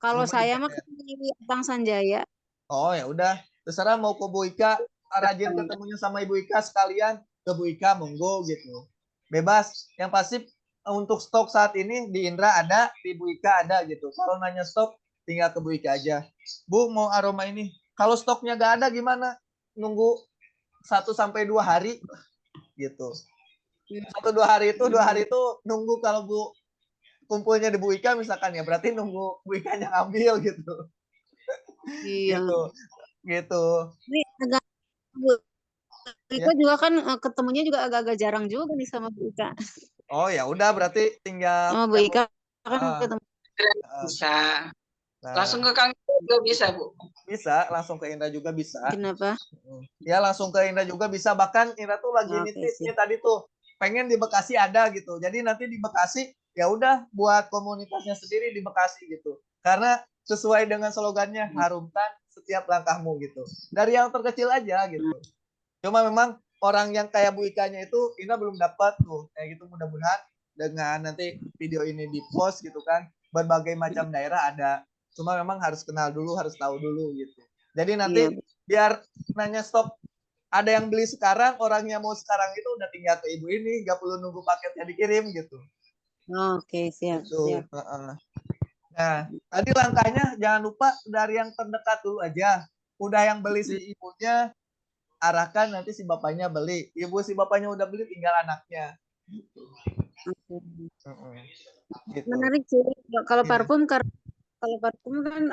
Kalau saya mah di Abang Sanjaya. Oh ya udah, terserah mau ke Bu Ika, rajin ketemunya sama Ibu Ika sekalian ke Bu Ika monggo gitu. Bebas. Yang pasti untuk stok saat ini di Indra ada, di Bu Ika ada gitu. Kalau nanya stok tinggal ke Bu Ika aja. Bu mau aroma ini. Kalau stoknya gak ada gimana? Nunggu 1-2 hari gitu. 1-2 hari itu nunggu kalau Bu kumpulnya di Bu Ika misalkan ya berarti nunggu Bu Ika-nya ngambil gitu. Iya. Gitu. Ini agak Bu Ika juga kan ketemunya juga agak-agak jarang juga nih sama Bu Ika. Oh ya udah berarti tinggal sama Bu Ika kan ketemu. Bisa. Langsung ke Kang juga bisa, Bu. Bisa, langsung ke Indra juga bisa. Kenapa? Ya langsung ke Indra juga bisa. Bahkan Indra tuh lagi nitipnya tadi tuh pengen di Bekasi ada gitu. Jadi nanti di Bekasi ya udah buat komunitasnya sendiri di Bekasi gitu. Karena sesuai dengan slogannya harumkan setiap langkahmu gitu. Dari yang terkecil aja gitu. Cuma memang orang yang kayak Bu Ika-nya itu Indra belum dapat tuh. Kayak gitu mudah-mudahan dengan nanti video ini di post gitu kan, berbagai macam daerah ada. Cuma memang harus kenal dulu, harus tahu dulu gitu. Jadi nanti Iya. biar nanya stop, ada yang beli sekarang, orangnya mau sekarang itu udah tinggal ke ibu ini, nggak perlu nunggu paketnya dikirim gitu. Oke, siap, Gitu. siap. Nah, tadi langkahnya jangan lupa dari yang terdekat dulu aja. Udah yang beli si ibunya, arahkan nanti si bapaknya beli. Ibu si bapaknya udah beli, tinggal anaknya. Oke. Gitu. Menarik sih. Kalau Iya. parfum kalau parfum kan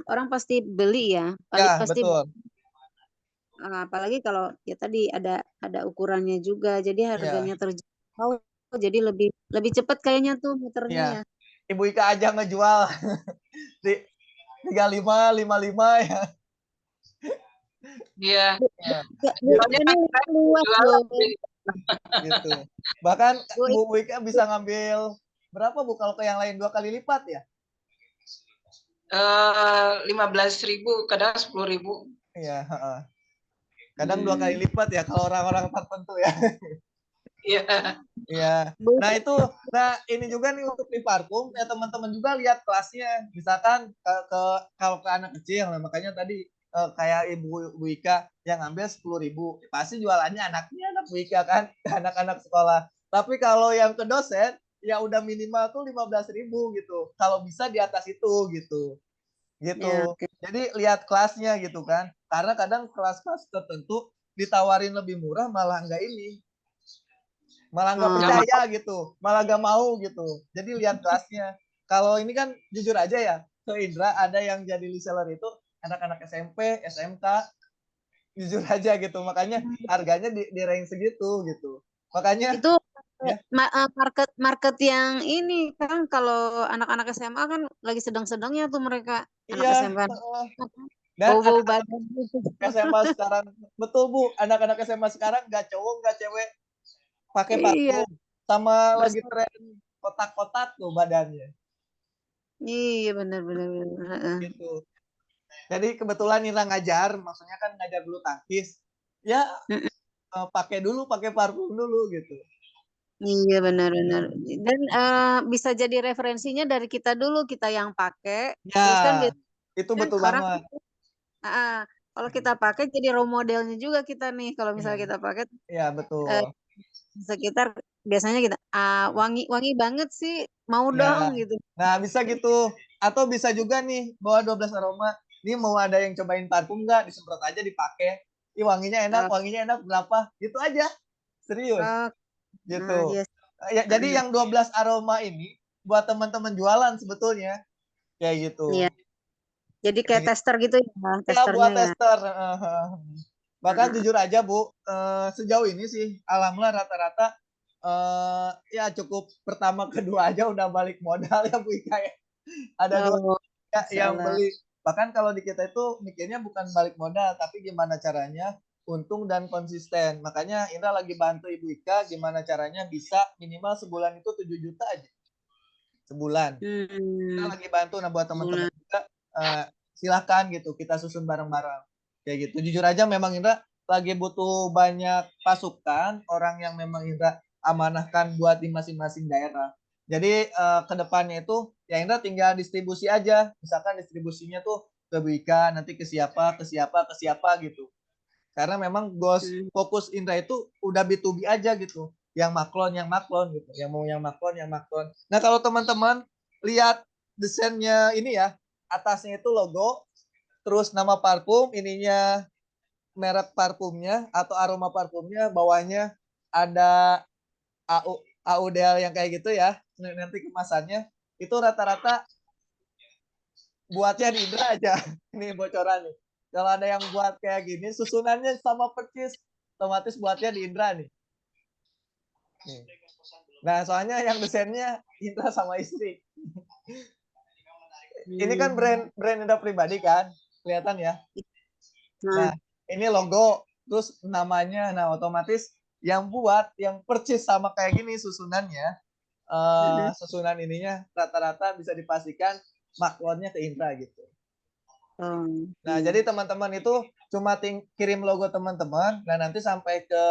orang pasti beli ya. Ya, Pasti betul. apalagi kalau ya tadi ada ukurannya juga. Jadi Iya. harganya terjangkau. Jadi lebih cepat kayaknya tuh muternya Iya. ya. Ibu Ika aja ngejual di 35, 55 ya. Iya. Ini luas Jualan loh. sih. Gitu. Bahkan Bu, Bu Ika bisa ngambil berapa Bu kalau ke yang lain 2 kali lipat ya? 15.000, kadang 10.000. Iya, kadang 2 kali lipat ya kalau orang-orang tertentu ya. Iya. Iya. Bu, Nah ini juga nih untuk di parfum ya teman-teman juga lihat kelasnya. Misalkan kalau ke anak kecil, nah makanya tadi kayak Ibu Ika yang ngambil 10.000, pasti jualannya anaknya anak Bu Ika kan, anak-anak sekolah. Tapi kalau yang ke dosen ya udah minimal tuh 15.000 gitu. Kalau bisa di atas itu gitu. Gitu. ya, oke. Jadi lihat kelasnya gitu kan. Karena kadang kelas-kelas tertentu ditawarin lebih murah malah enggak ini, malah nggak Oh, percaya gitu, malah nggak mau gitu. Jadi lihat kelasnya. Kalau ini kan jujur aja ya, ke Indra ada yang jadi reseller itu anak-anak SMP, SMK, jujur aja gitu. Makanya harganya di range segitu gitu. Makanya itu ya, market yang ini kan kalau anak-anak SMA kan lagi sedang-sedangnya tuh mereka anak iya. SMA Dan bau-bau anak-anak badan gitu. SMA sekarang, betul Bu, anak-anak SMA sekarang nggak cowok nggak cewek pakai Iya, parfum, sama lagi bersama. tren kotak-kotak tuh badannya Iya, benar-benar. gitu. Jadi kebetulan Nira ngajar, maksudnya kan ngajar bulu tangkis. Ya pakai parfum dulu gitu. Iya, benar-benar. Dan bisa jadi referensinya dari kita dulu, kita yang pakai. Terus kan Ya, itu biasanya betul orang banget. kalau kita pakai jadi role modelnya juga kita nih. Kalau misalnya kita pakai Iya, betul. sekitar biasanya kita wangi banget sih, mau Ya. dong gitu. Nah, bisa gitu. Atau bisa juga nih bawa 12 aroma. Ini mau ada yang cobain parfum nggak? Disemprot aja dipakai. Ih, wanginya enak berapa? Gitu aja. Serius. Gitu. Yes. Ya, jadi yang 12 aroma ini buat teman-teman jualan sebetulnya. Kayak gitu. Iya. Jadi kayak tester gitu ya, Ya, testernya buat ya. tester. Bahkan jujur aja Bu, sejauh ini sih alhamdulillah rata-rata ya cukup pertama kedua aja udah balik modal ya Bu Ika ya. Ada 2 Oh, yang salah. beli. Bahkan kalau di kita itu mikirnya bukan balik modal, tapi gimana caranya untung dan konsisten. Makanya Indra lagi bantu Ibu Ika gimana caranya bisa minimal sebulan itu 7 juta aja. Sebulan. Kita lagi bantu, nah buat teman-teman juga silahkan gitu, kita susun bareng-bareng. Kayak gitu. Jujur aja memang Indra lagi butuh banyak pasukan, orang yang memang Indra amanahkan buat di masing-masing daerah. Jadi kedepannya itu ya Indra tinggal distribusi aja. Misalkan distribusinya tuh ke Wika, nanti ke siapa gitu. Karena memang fokus Indra itu udah B2B aja gitu. Yang maklon gitu. Yang mau yang maklon. Nah kalau teman-teman lihat desainnya ini ya, atasnya itu logo, terus nama parfum, ininya merek parfumnya atau aroma parfumnya, bawahnya ada AUDL yang kayak gitu ya. Nanti kemasannya itu rata-rata buatnya di Indra aja. Ini bocoran nih. Kalau ada yang buat kayak gini, susunannya sama persis, otomatis buatnya di Indra nih. Nah, soalnya yang desainnya Indra sama istri. Ini kan brand Indra pribadi kan, kelihatan ya. Nah, ini logo, terus namanya, nah otomatis yang buat, yang persis sama kayak gini susunannya, susunan ininya rata-rata bisa dipastikan maklonnya ke Indra gitu. Nah, jadi teman-teman itu cuma kirim logo teman-teman, nah nanti sampai ke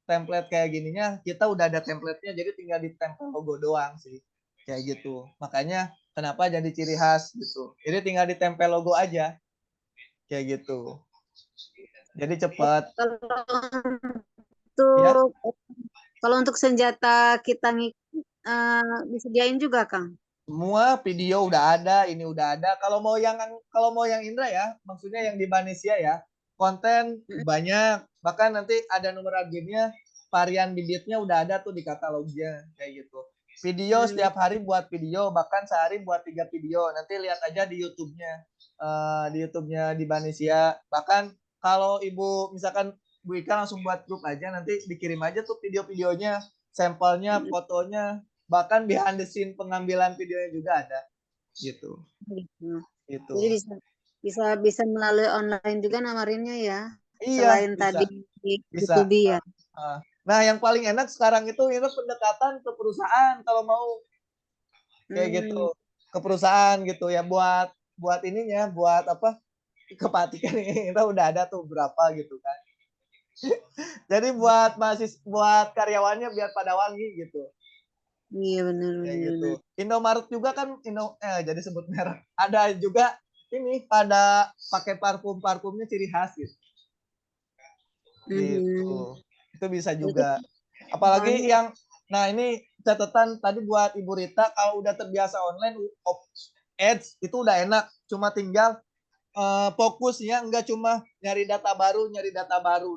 template kayak gininya kita udah ada template-nya, jadi tinggal ditempel logo doang sih. Kayak gitu. Makanya kenapa jadi ciri khas gitu. Jadi tinggal ditempel logo aja. Kayak gitu. Jadi cepat. Ya, Kalau untuk senjata kita disediain juga, Kang. semua video udah ada, ini udah ada. Kalau mau yang Indra ya, maksudnya yang di Banesia ya, konten banyak. Bahkan nanti ada nomor agennya, varian bibitnya udah ada tuh di katalognya kayak gitu. Video setiap hari buat video, bahkan sehari buat 3 video. Nanti lihat aja di YouTube-nya. Di YouTube-nya di Banesia. Bahkan kalau Ibu misalkan Bu Ika langsung buat grup aja, nanti dikirim aja tuh video-videonya, sampelnya, fotonya, bahkan behind the scene pengambilan videonya juga ada gitu. Gitu. Jadi bisa melalui online juga namarinnya ya. Iya, Selain bisa. tadi di Bisa. YouTube ya. Nah, yang paling enak sekarang itu pendekatan ke perusahaan kalau mau kayak gitu. Ke perusahaan gitu ya, buat ininya, buat apa? Kepatikan ini kita udah ada tuh berapa gitu kan. Jadi buat karyawannya biar pada wangi gitu. Iya benar. Kayak gitu. Indomaret juga kan jadi sebut merek. Ada juga ini pada pakai parfumnya ciri khas gitu. Gitu. Itu bisa juga. Apalagi yang ini catatan tadi buat Ibu Rita, kalau udah terbiasa online ads itu udah enak. Cuma tinggal fokusnya enggak cuma nyari data baru.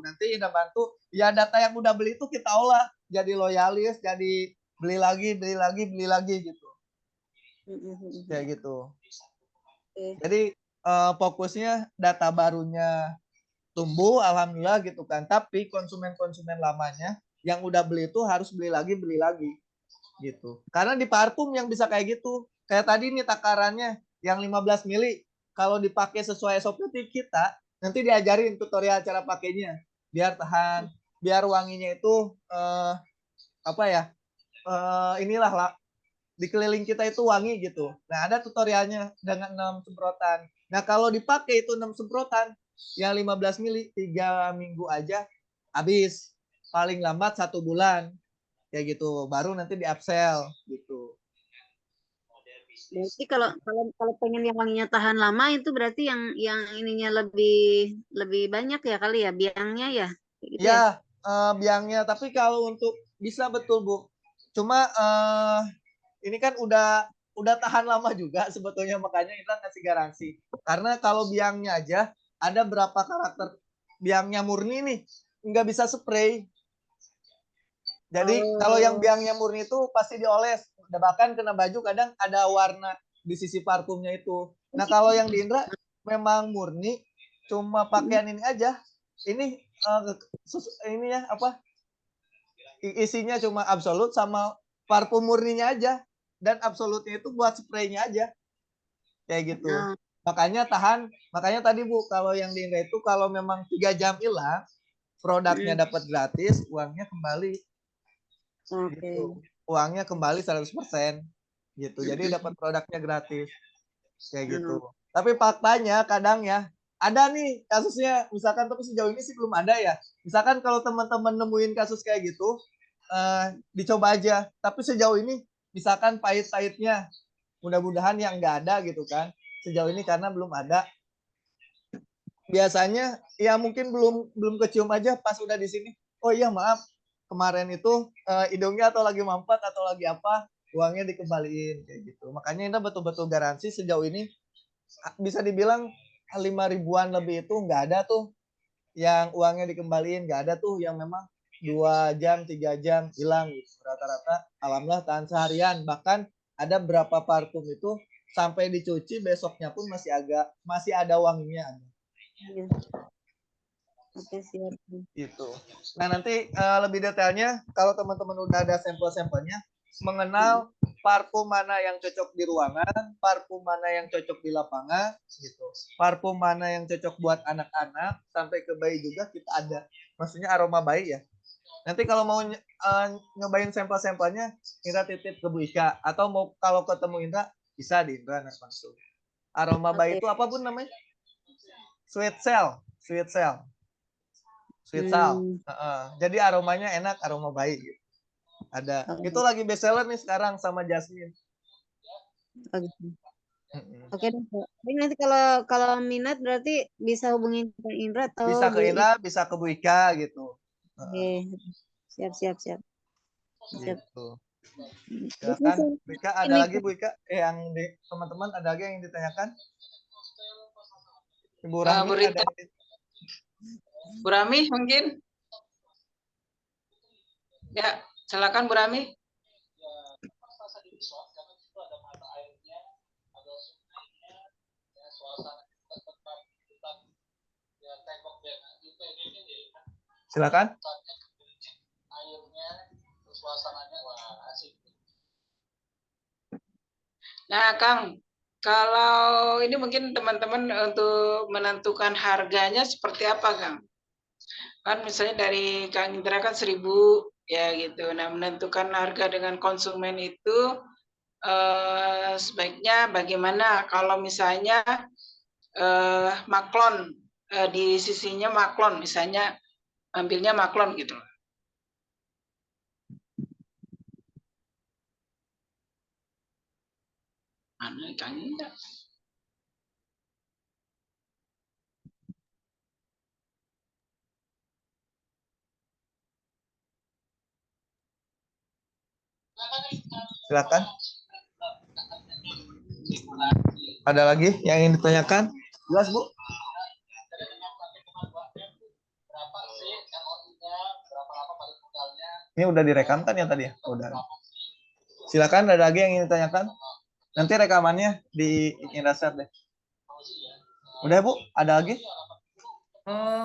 Nanti Indah bantu ya data yang udah beli itu kita olah jadi loyalis, jadi beli lagi gitu. Kayak gitu. Jadi fokusnya data barunya tumbuh, alhamdulillah gitu kan. Tapi konsumen lamanya yang udah beli itu harus beli lagi gitu. Karena di parfum yang bisa kayak gitu. Kayak tadi nih takarannya yang 15 mili. Kalau dipakai sesuai SOP kita, nanti diajarin tutorial cara pakainya. Biar tahan, biar wanginya itu inilah lah, di keliling kita itu wangi gitu. Nah, ada tutorialnya dengan 6 semprotan. Nah, kalau dipakai itu 6 semprotan, yang 15 mili 3 minggu aja habis. Paling lambat 1 bulan. Kayak gitu. Baru nanti di upsell gitu. Berarti kalau pengen yang wanginya tahan lama itu berarti yang ininya lebih banyak ya kali ya biangnya ya. Gitu ya, biangnya. Tapi kalau untuk bisa betul Bu. Cuma ini kan udah tahan lama juga sebetulnya, makanya kita kasih garansi. Karena kalau biangnya aja ada berapa karakter biangnya murni nih nggak bisa spray. Jadi kalau yang biangnya murni itu pasti dioles. Bahkan kena baju kadang ada warna di sisi parfumnya itu. Nah kalau yang di Indra memang murni, cuma pakaian ini aja. Ini ya apa? Isinya cuma absolut sama parfum murninya aja. Dan absolutnya itu buat spraynya aja. Kayak gitu. Makanya tadi Bu, kalau yang di Indra itu kalau memang 3 jam hilang, produknya dapat gratis, uangnya kembali. Gitu. Uangnya kembali 100% gitu. Jadi dapat produknya gratis. Kayak gitu. Tapi faktanya kadang ya ada nih kasusnya, misalkan, tapi sejauh ini sih belum ada ya. Misalkan kalau teman-teman nemuin kasus kayak gitu, dicoba aja. Tapi sejauh ini misalkan pahit-pahitnya, mudah-mudahan yang nggak ada gitu kan. Sejauh ini karena belum ada. Biasanya ya mungkin belum kecium aja pas udah di sini. Oh iya maaf, kemarin itu hidungnya atau lagi mampet atau lagi apa, uangnya dikembaliin kayak gitu. Makanya ini betul-betul garansi sejauh ini bisa dibilang 5 ribuan lebih itu nggak ada tuh yang uangnya dikembaliin, nggak ada tuh yang memang 2 jam 3 jam hilang gitu. Rata-rata alhamdulillah tahan seharian. Bahkan ada berapa parfum itu sampai dicuci besoknya pun masih ada wanginya. Oke, siap. Gitu. Nah nanti lebih detailnya kalau teman-teman udah ada sampel-sampelnya, mengenal parfum mana yang cocok di ruangan, parfum mana yang cocok di lapangan, gitu. Parfum mana yang cocok buat anak-anak sampai ke bayi juga kita ada. Maksudnya aroma bayi ya. Nanti kalau mau nyobain sampel-sampelnya, Indra titip ke Bu Ika, atau kalau ketemu Indra bisa di Indra langsung. Aroma bayi itu apa pun namanya? Sweet cell. Sweet salt. Hmm. Jadi aromanya enak, aroma baik. Gitu. Ada. Oh, Itu lagi bestseller nih sekarang sama Jasmine. oh gitu. Oke deh. Jadi nanti kalau minat berarti bisa hubungin ke Indra atau Bisa ke Bu Ika. Indra, bisa ke Bu Ika gitu. Oke. Siap. Gitu. Terus Silakan, bisa Bu Ika. Ada ini lagi Bu Ika yang teman-teman ada lagi yang ditanyakan? Ibu Rahmi Bu ada Rita, yang Bu Rami mungkin? Ya, silakan Bu Rami. silakan. Nah, Kang, kalau ini mungkin teman-teman untuk menentukan harganya seperti apa, Kang? Kan misalnya dari Kang Indra kan 1.000 ya gitu. Nah, menentukan harga dengan konsumen itu sebaiknya bagaimana? Kalau misalnya maklon di sisinya maklon, misalnya ambilnya maklon gitu. Mana Kang Indra? Silakan. Ada lagi yang ingin ditanyakan? Jelas, Bu? Ini udah direkam kan ya tadi ya? Udah. Silakan, ada lagi yang ingin ditanyakan? Nanti rekamannya di Indosat deh. Udah, Bu? Ada lagi?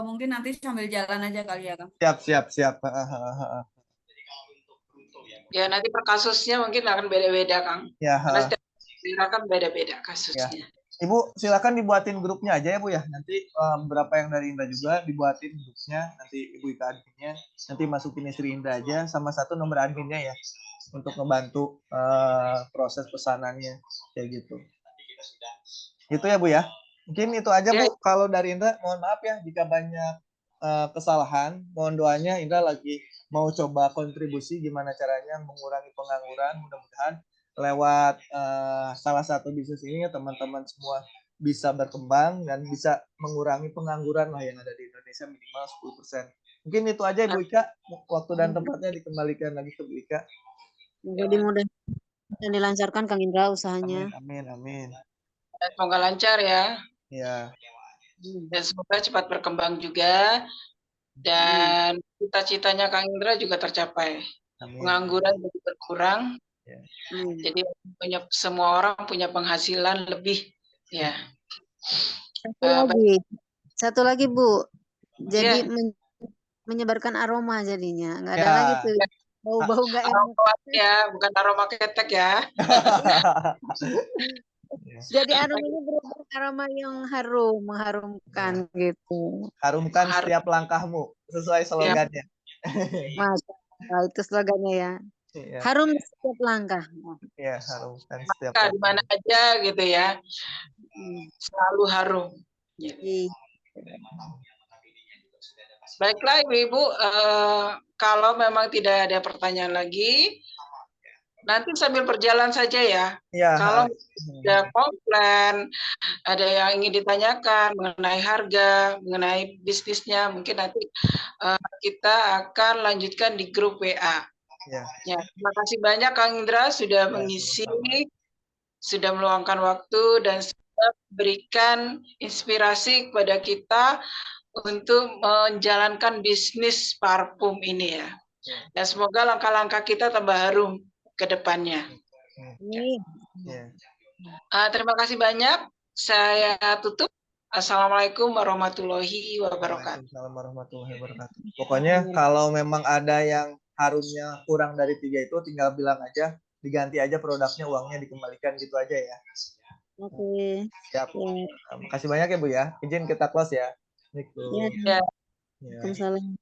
Mungkin nanti sambil jalan aja kali ya, Kang. Siap. Ya, nanti per kasusnya mungkin akan beda-beda, Kang. Ya. Karena setiap daerah kan beda-beda kasusnya. Ya. Ibu, silakan dibuatin grupnya aja ya, Bu ya. Nanti beberapa yang dari Indra juga dibuatin grupnya. Nanti Ibu Ika adminnya. Nanti masukin istri Indra aja sama satu nomor adminnya ya. Untuk ngebantu proses pesanannya kayak gitu. Gitu ya, Bu ya. Mungkin itu aja, Bu. Kalau dari Indra, mohon maaf ya jika banyak kesalahan. Mohon doanya, Indra lagi mau coba kontribusi gimana caranya mengurangi pengangguran. Mudah-mudahan lewat salah satu bisnis ini teman-teman semua bisa berkembang dan bisa mengurangi pengangguran lah yang ada di Indonesia minimal 10%. Mungkin itu aja Ibu Ika. Waktu dan tempatnya dikembalikan lagi ke Bu Ika. Jadi mudah dan dilancarkan Kang Indra usahanya. Amin. Semoga lancar ya. Ya. Dan semoga cepat berkembang juga. Dan cita-citanya Kang Indra juga tercapai. Amin. Pengangguran jadi berkurang. Ya. Jadi semua orang punya penghasilan lebih. Ya. Satu lagi Bu. Jadi menyebarkan aroma jadinya. Nggak ada lagi tuh bau-bau nggak enak. Ya, bukan aroma ketek ya. Jadi aromanya berubah aroma yang harum, mengharumkan gitu. Harumkan setiap langkahmu sesuai slogannya. Mas, itu slogannya ya. Iya. Harum setiap langkah. Iya, harumkan setiap langkah. Di mana aja gitu ya. Selalu harum. Iya. Baiklah Ibu-Ibu, kalau memang tidak ada pertanyaan lagi, nanti sambil berjalan saja ya. Kalau ada komplain, ada yang ingin ditanyakan mengenai harga, mengenai bisnisnya, mungkin nanti kita akan lanjutkan di grup WA. Ya, terima kasih banyak Kang Indra sudah mengisi, sudah meluangkan waktu dan sudah berikan inspirasi kepada kita untuk menjalankan bisnis parfum ini ya. Dan semoga langkah-langkah kita tambah harum ke depannya. Terima kasih banyak. Saya tutup. Assalamualaikum warahmatullahi wabarakatuh. Assalamualaikum warahmatullahi wabarakatuh. Pokoknya kalau memang ada yang harumnya kurang dari 3 itu tinggal bilang aja, diganti aja produknya, uangnya dikembalikan gitu aja ya. Oke. Siap. Makasih banyak ya Bu ya. Izin kita close ya. Ya. Waalaikumsalam.